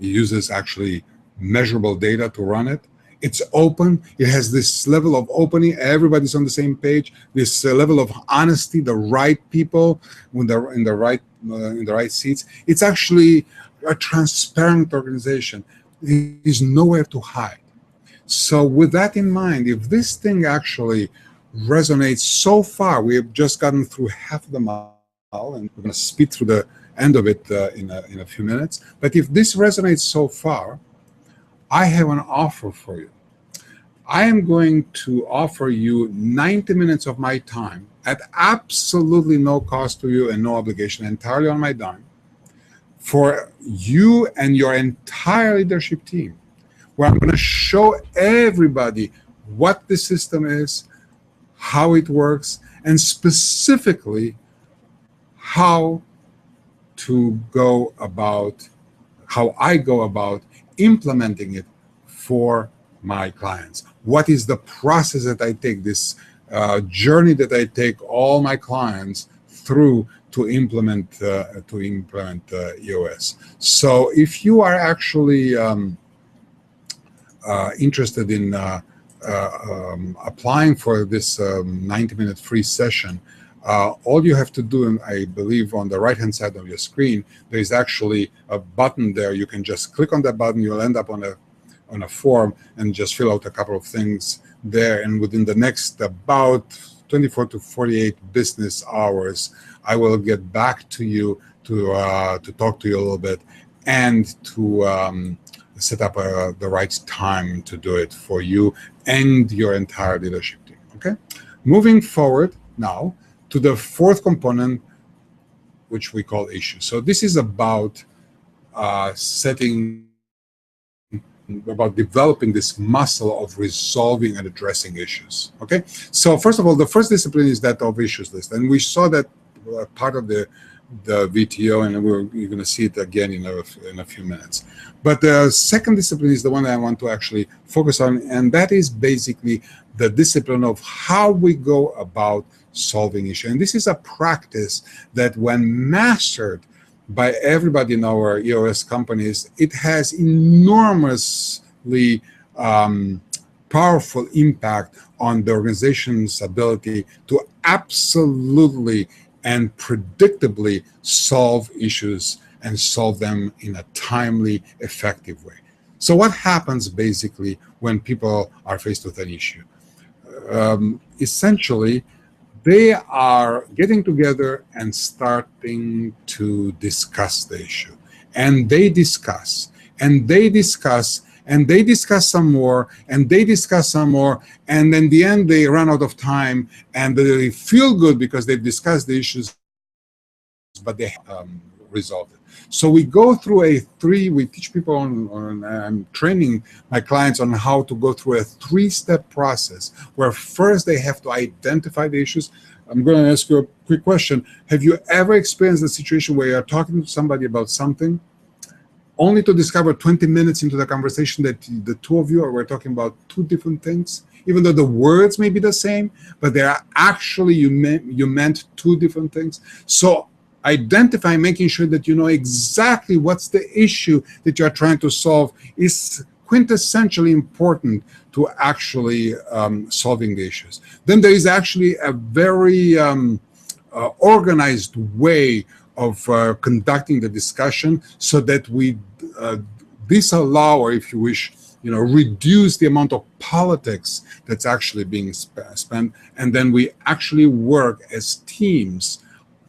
It uses actually measurable data to run it. It's open. It has this level of opening. Everybody's on the same page. This level of honesty. The right people in the right seats. It's actually a transparent organization. There's nowhere to hide. So with that in mind, if this thing actually resonates so far, we have just gotten through half of the mile, and we're going to speed through the end of it in a few minutes. But if this resonates so far, I have an offer for you. I am going to offer you 90 minutes of my time at absolutely no cost to you and no obligation, entirely on my dime, for you and your entire leadership team, where I'm going to show everybody what the system is, how it works, and specifically how I go about implementing it for my clients. What is the process that I take, this journey that I take all my clients through to implement EOS. So if you are actually interested in applying for this 90-minute free session, all you have to do, and I believe on the right-hand side of your screen, there is actually a button there. You can just click on that button. You'll end up on a form and just fill out a couple of things there. And within the next about 24 to 48 business hours, I will get back to you to talk to you a little bit and to set up the right time to do it for you and your entire leadership team. Okay, moving forward now to the 4th component, which we call issues. So this is about developing this muscle of resolving and addressing issues. Okay, so first of all, the first discipline is that of issues list, and we saw that part of the VTO, and you're going to see it again in a few minutes. But the second discipline is the one that I want to actually focus on, and that is basically the discipline of how we go about solving issues. And this is a practice that, when mastered by everybody in our EOS companies, it has enormously powerful impact on the organization's ability to absolutely and predictably solve issues and solve them in a timely, effective way. So what happens basically when people are faced with an issue? Essentially, they are getting together and starting to discuss the issue. And they discuss, and they discuss, and they discuss some more, and they discuss some more, and in the end they run out of time, and they feel good because they've discussed the issues, but they resolved it. So we go through we teach people I'm training my clients on how to go through a 3-step process, where first they have to identify the issues. I'm going to ask you a quick question. Have you ever experienced a situation where you're talking to somebody about something, only to discover 20 minutes into the conversation that the two of you were talking about 2 different things? Even though the words may be the same, but they are actually, you meant 2 different things. So identify, making sure that you know exactly what's the issue that you're trying to solve is quintessentially important to actually solving the issues. Then there is actually a very organized way of conducting the discussion, so that we disallow, or if you wish, reduce the amount of politics that's actually being spent, and then we actually work as teams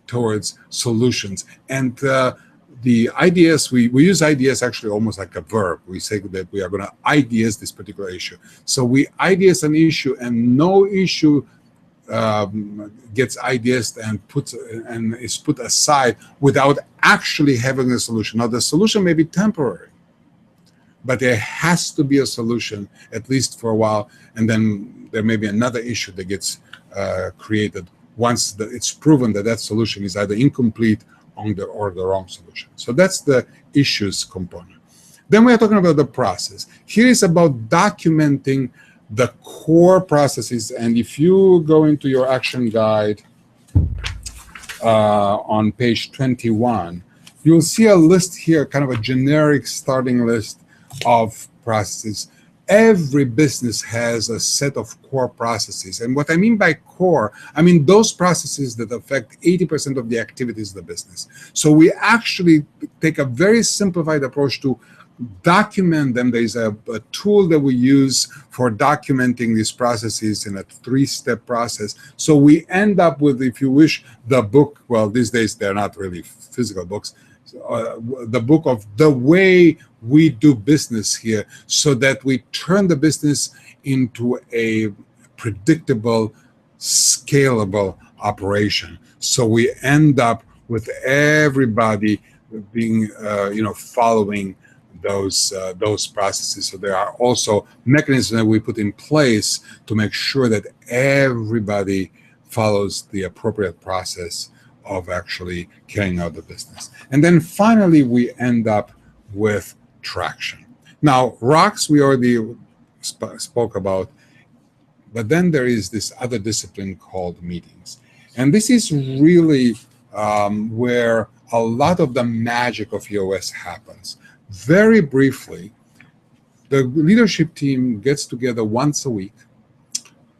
towards solutions. And the ideas, we use ideas actually almost like a verb. We say that we are going to ideas this particular issue. So we ideas an issue, and no issue gets ideas and is put aside without actually having a solution. Now, the solution may be temporary, but there has to be a solution, at least for a while, and then there may be another issue that gets created once it's proven that that solution is either incomplete or the wrong solution. So that's the issues component. Then we are talking about the process. Here is about documenting the core processes. And if you go into your action guide on page 21, you'll see a list here, kind of a generic starting list of processes. Every business has a set of core processes. And what I mean by core, I mean those processes that affect 80% of the activities of the business. So we actually take a very simplified approach to document them. There's a tool that we use for documenting these processes in a 3-step process. So we end up with, if you wish, the book. Well, these days they're not really physical books. The book of the way we do business here, so that we turn the business into a predictable, scalable operation. So we end up with everybody being, following those processes. So there are also mechanisms that we put in place to make sure that everybody follows the appropriate process of actually carrying out the business. And then finally, we end up with traction. Now, rocks we already spoke about, but then there is this other discipline called meetings. And this is really where a lot of the magic of EOS happens. Very briefly, the leadership team gets together once a week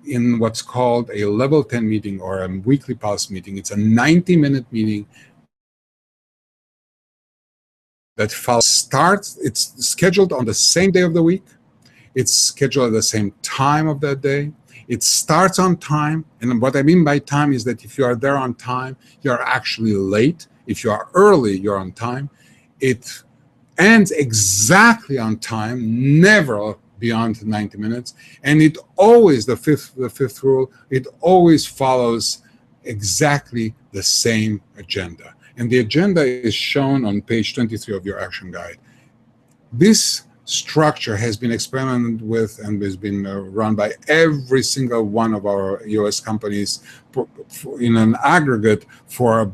in what's called a level 10 meeting, or a weekly pulse meeting. It's a 90-minute meeting that starts. It's scheduled on the same day of the week. It's scheduled at the same time of that day. It starts on time. And what I mean by time is that if you are there on time, you're actually late. If you are early, you're on time. It ends exactly on time, never beyond 90 minutes. And it always, the fifth rule, it always follows exactly the same agenda. And the agenda is shown on page 23 of your action guide. This structure has been experimented with and has been run by every single one of our EOS companies in an aggregate for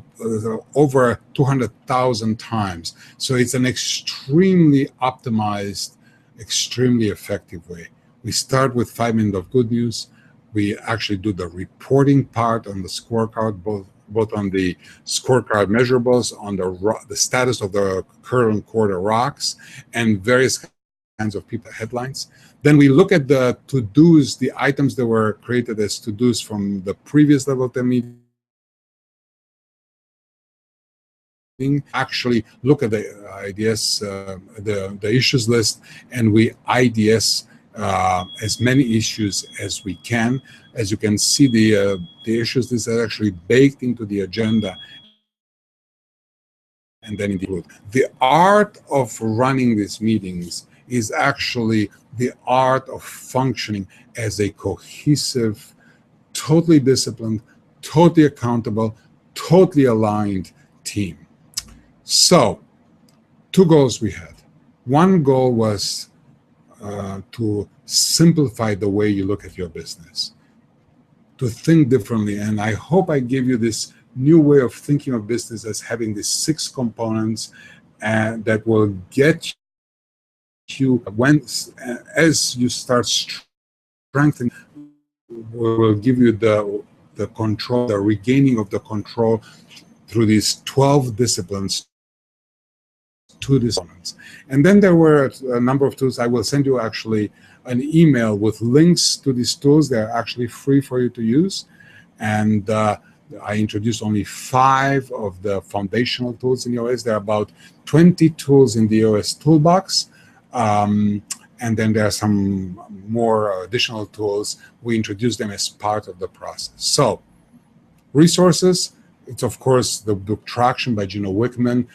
over 200,000 times. So it's an extremely optimized, extremely effective way. We start with 5 minutes of good news. We actually do the reporting part on the scorecard, both on the scorecard measurables, on the status of the current quarter rocks, and various kinds of people headlines. Then we look at the to-dos, the items that were created as to-dos from the previous level of the meeting. Actually look at the IDS, the issues list, and we IDS as many issues as we can. As you can see, the issues list are actually baked into the agenda, and then include. The art of running these meetings is actually the art of functioning as a cohesive, totally disciplined, totally accountable, totally aligned team. So, two goals we had. One goal was to simplify the way you look at your business, to think differently. And I hope I gave you this new way of thinking of business as having these 6 components that will get you, as you start strengthening, will give you the control, the regaining of the control through these 12 disciplines, 2 disciplines. And then there were a number of tools. I will send you actually an email with links to these tools. They're actually free for you to use. And I introduced only 5 of the foundational tools in EOS. There are about 20 tools in the EOS toolbox. And then there are some more additional tools. We introduced them as part of the process. So, resources, it's of course the book Traction by Gino Wickman,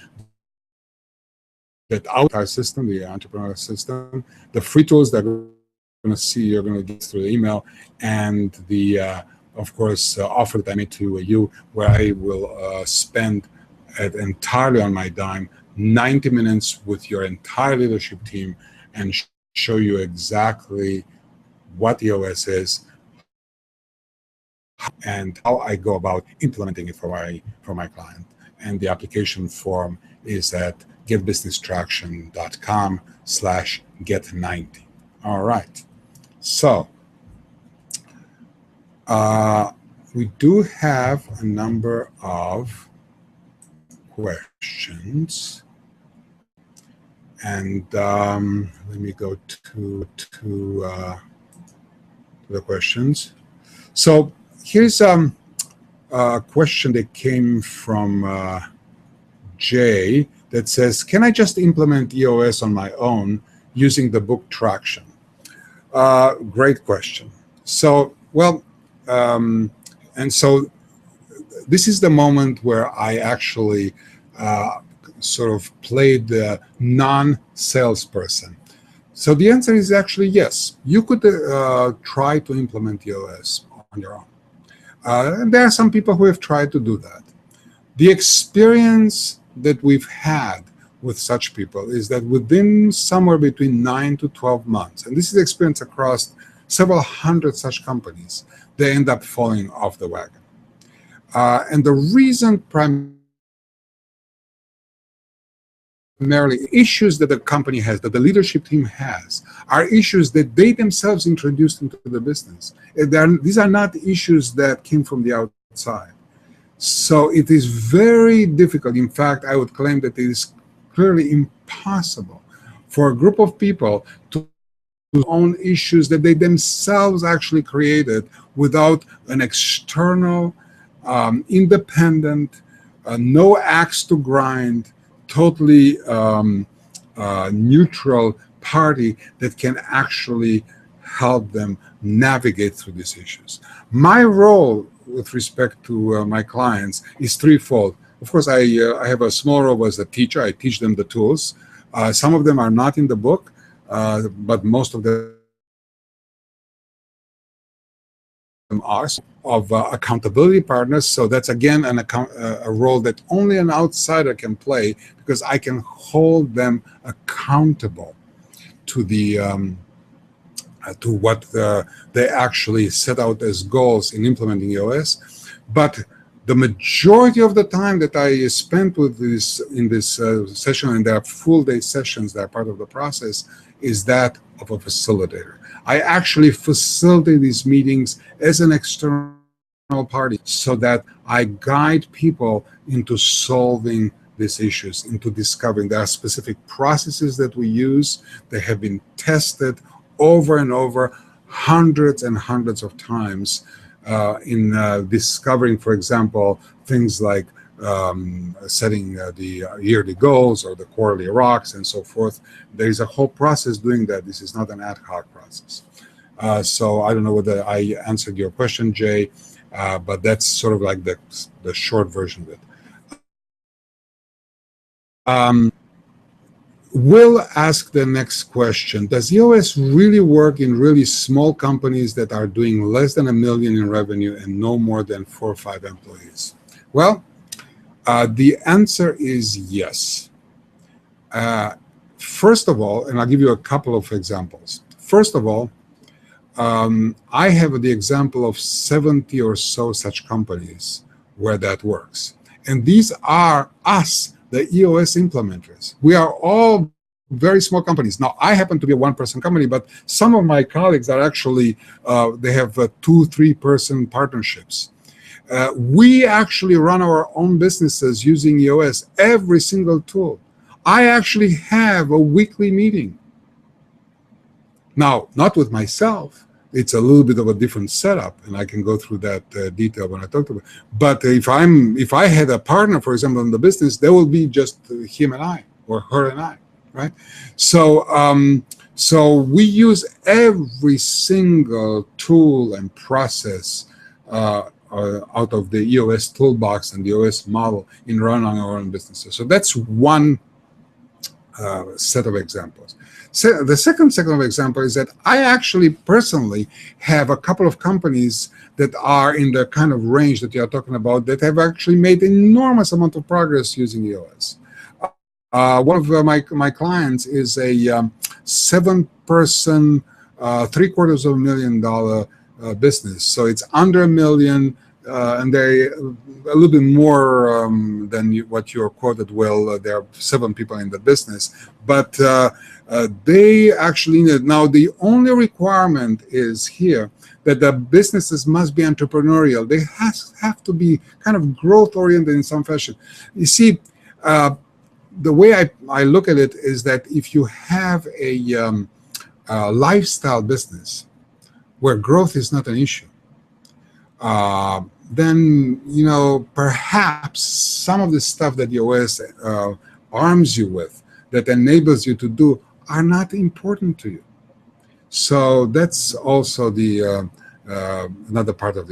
that our system, the entrepreneur system, the free tools that you're going to get through the email, and the, of course, offer that I made to you, where I will spend entirely on my dime 90 minutes with your entire leadership team and show you exactly what EOS is and how I go about implementing it for my client. And the application form is at GetBusinessTraction.com/get90. All right. So we do have a number of questions, and let me go to the questions. So here's a question that came from Jay that says, can I just implement EOS on my own using the book Traction? Great question. So, well, and so this is the moment where I actually sort of played the non-salesperson. So the answer is actually yes. You could try to implement EOS on your own. And there are some people who have tried to do that. The experience that we've had with such people is that within somewhere between 9 to 12 months, and this is experience across several hundred such companies, they end up falling off the wagon. And the reason primarily issues that the company has, that the leadership team has, are issues that they themselves introduced into the business. These are not issues that came from the outside. So it is very difficult. In fact, I would claim that it is clearly impossible for a group of people to own issues that they themselves actually created without an external, independent, no axe to grind, totally neutral party that can actually help them navigate through these issues. My role with respect to my clients is threefold. Of course, I have a small role as a teacher. I teach them the tools. Some of them are not in the book, but most of them are of accountability partners. So that's again a role that only an outsider can play, because I can hold them accountable to the to what they actually set out as goals in implementing EOS. But the majority of the time that I spent with this in this session, and there are full day sessions that are part of the process, is that of a facilitator. I actually facilitate these meetings as an external party so that I guide people into solving these issues, into discovering. There are specific processes that we use that have been tested over and over hundreds and hundreds of times in discovering, for example, things like setting the yearly goals or the quarterly rocks and so forth. There is a whole process doing that. This is not an ad hoc process. So I don't know whether I answered your question, Jay, but that's sort of like the short version of it. Will ask the next question. Does EOS really work in really small companies that are doing less than $1 million in revenue and no more than 4 or 5 employees? Well, the answer is yes. First of all, and I'll give you a couple of examples. First of all, I have the example of 70 or so such companies where that works. And these are us, the EOS implementers. We are all very small companies. Now, I happen to be a one-person company, but some of my colleagues are actually, they have 2-3 person partnerships. We actually run our own businesses using EOS, every single tool. I actually have a weekly meeting. Now, not with myself. It's a little bit of a different setup, and I can go through that detail when I talk about it. But if I had a partner, for example, in the business, there will be just him and I, or her and I, right? So so we use every single tool and process out of the EOS toolbox and the EOS model in running our own businesses. So that's one set of examples. So the second set of example is that I actually personally have a couple of companies that are in the kind of range that you are talking about that have actually made enormous amount of progress using EOS. One of my clients is a 7-person, $750,000 business. So it's under $1 million, and they a little bit more than what you're quoted. Well, there are 7 people in the business, but they actually need. Now, the only requirement is here that the businesses must be entrepreneurial. They have to be kind of growth oriented in some fashion. You see, the way I look at it is that if you have a lifestyle business where growth is not an issue, then perhaps some of the stuff that EOS arms you with, that enables you to do, are not important to you. So that's also the another part of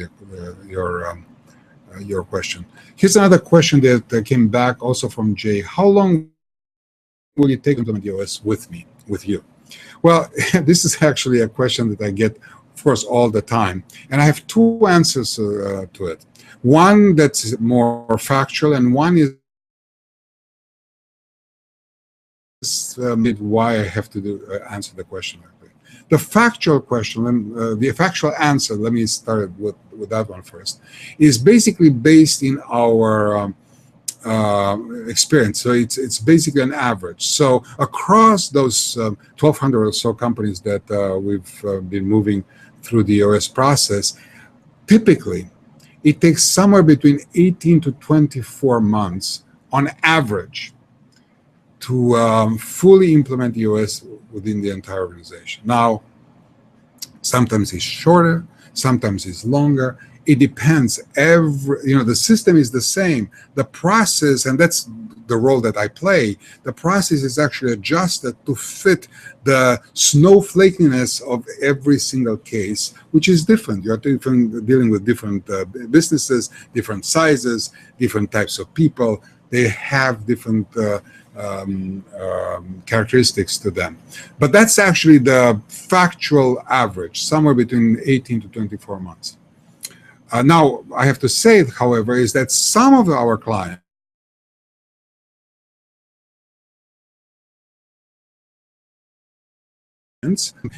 your question. Here's another question that came back also from Jay. How long will it take to implement EOS with you? Well, this is actually a question that I get, of course, all the time. And I have 2 answers to it. One that's more factual, and one is why I have to answer the question like that. The factual question, the factual answer, let me start with that one first, is basically based in our experience. So it's basically an average. So across those 1,200 or so companies that we've been moving through the EOS process, typically it takes somewhere between 18 to 24 months on average to fully implement EOS within the entire organization. Now, sometimes it's shorter, sometimes it's longer. It depends. The system is the same. The process, and that's the role that I play, the process is actually adjusted to fit the snowflakiness of every single case, which is different. You're dealing with different businesses, different sizes, different types of people. They have different characteristics to them. But that's actually the factual average, somewhere between 18 to 24 months. Now, I have to say, however, is that some of our clients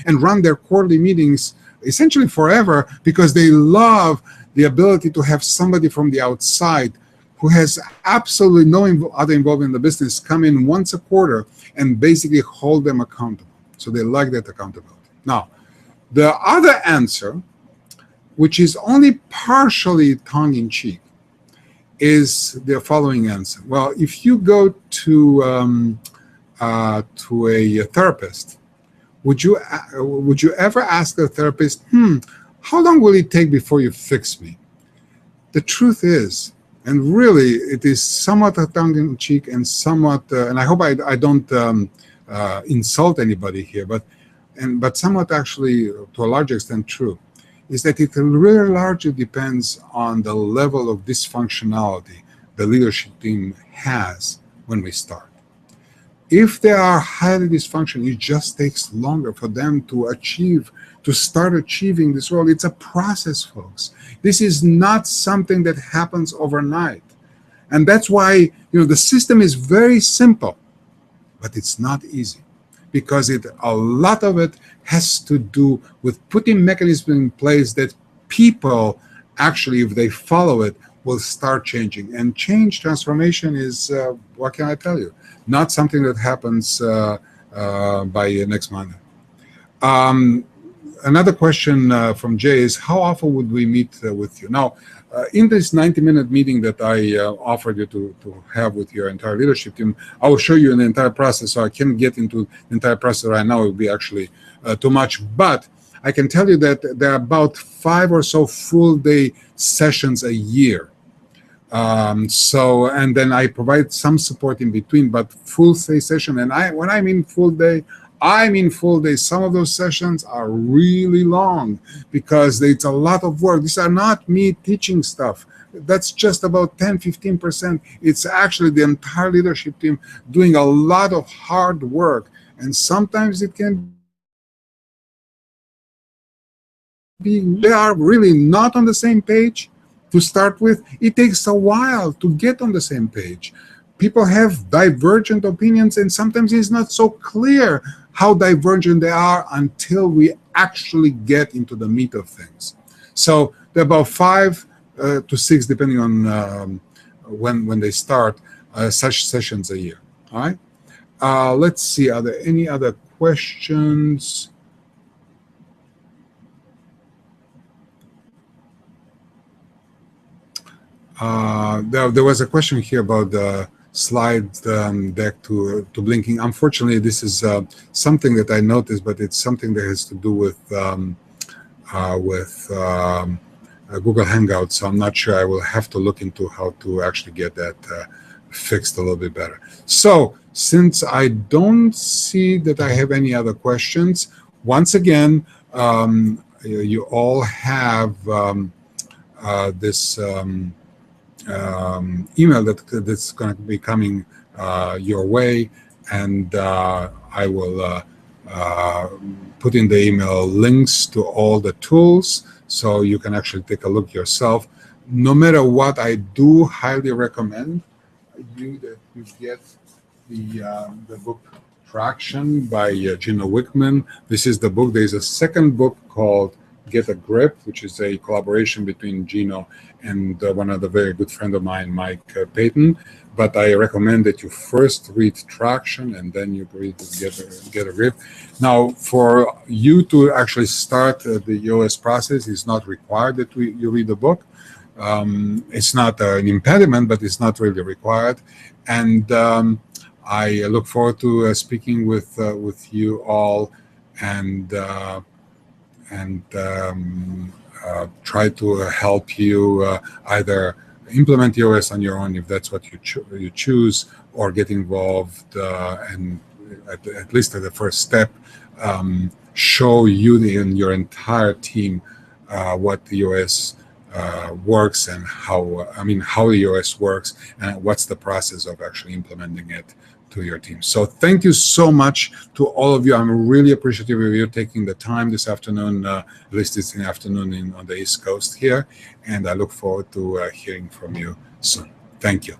and run their quarterly meetings essentially forever because they love the ability to have somebody from the outside who has absolutely no other involvement in the business come in once a quarter and basically hold them accountable. So they like that accountability. Now, The other answer, which is only partially tongue-in-cheek, is the following answer. Well, if you go to a therapist, would you ever ask a therapist, how long will it take before you fix me? The truth is, and really it is somewhat tongue-in-cheek and somewhat, and I hope I don't insult anybody here, but somewhat actually to a large extent true, is that it really largely depends on the level of dysfunctionality the leadership team has when we start. If they are highly dysfunctional, it just takes longer for them to start achieving this role. It's a process, folks. This is not something that happens overnight. And that's why, the system is very simple, but it's not easy, because a lot of it has to do with putting mechanisms in place that people actually, if they follow it, will start changing. And transformation is, what can I tell you, not something that happens by next Monday. Another question from Jay is, how often would we meet with you? Now, in this 90-minute meeting that I offered you to have with your entire leadership team, I will show you an entire process, so I can't get into the entire process right now. It would be actually too much. But I can tell you that there are about 5 or so full-day sessions a year. And then I provide some support in between, but full-day session. And when I mean full day, I mean full day. Some of those sessions are really long because it's a lot of work. These are not me teaching stuff. That's just about 10-15%. It's actually the entire leadership team doing a lot of hard work. And sometimes it can be, they are really not on the same page to start with. It takes a while to get on the same page. People have divergent opinions, and sometimes it's not so clear how divergent they are until we actually get into the meat of things. So there are about 5 to 6, depending on when they start, such sessions a year. All right. Let's see. Are there any other questions? There was a question here about the slide deck to blinking. Unfortunately, this is something that I noticed, but it's something that has to do with Google Hangouts. So I'm not sure. I will have to look into how to actually get that fixed a little bit better. So since I don't see that I have any other questions, once again, you all have this email that's going to be coming your way, and I will put in the email links to all the tools so you can actually take a look yourself. No matter what, I do highly recommend that you get the book Traction by Gino Wickman. This is the book. There's a second book called Get a Grip, which is a collaboration between Gino and one other very good friend of mine, Mike Payton. But I recommend that you first read Traction and then you read Get a Grip. Now, for you to actually start the EOS process, it's not required that you read the book. It's not an impediment, but it's not really required. And I look forward to speaking with you all and try to help you either implement EOS on your own if that's what you choose, or get involved and at least at the first step, show you and your entire team what the EOS works and how the EOS works and what's the process of actually implementing it to your team. So thank you so much to all of you. I'm really appreciative of you taking the time this afternoon, at least it's in the afternoon on the East Coast here, and I look forward to hearing from you soon. Thank you.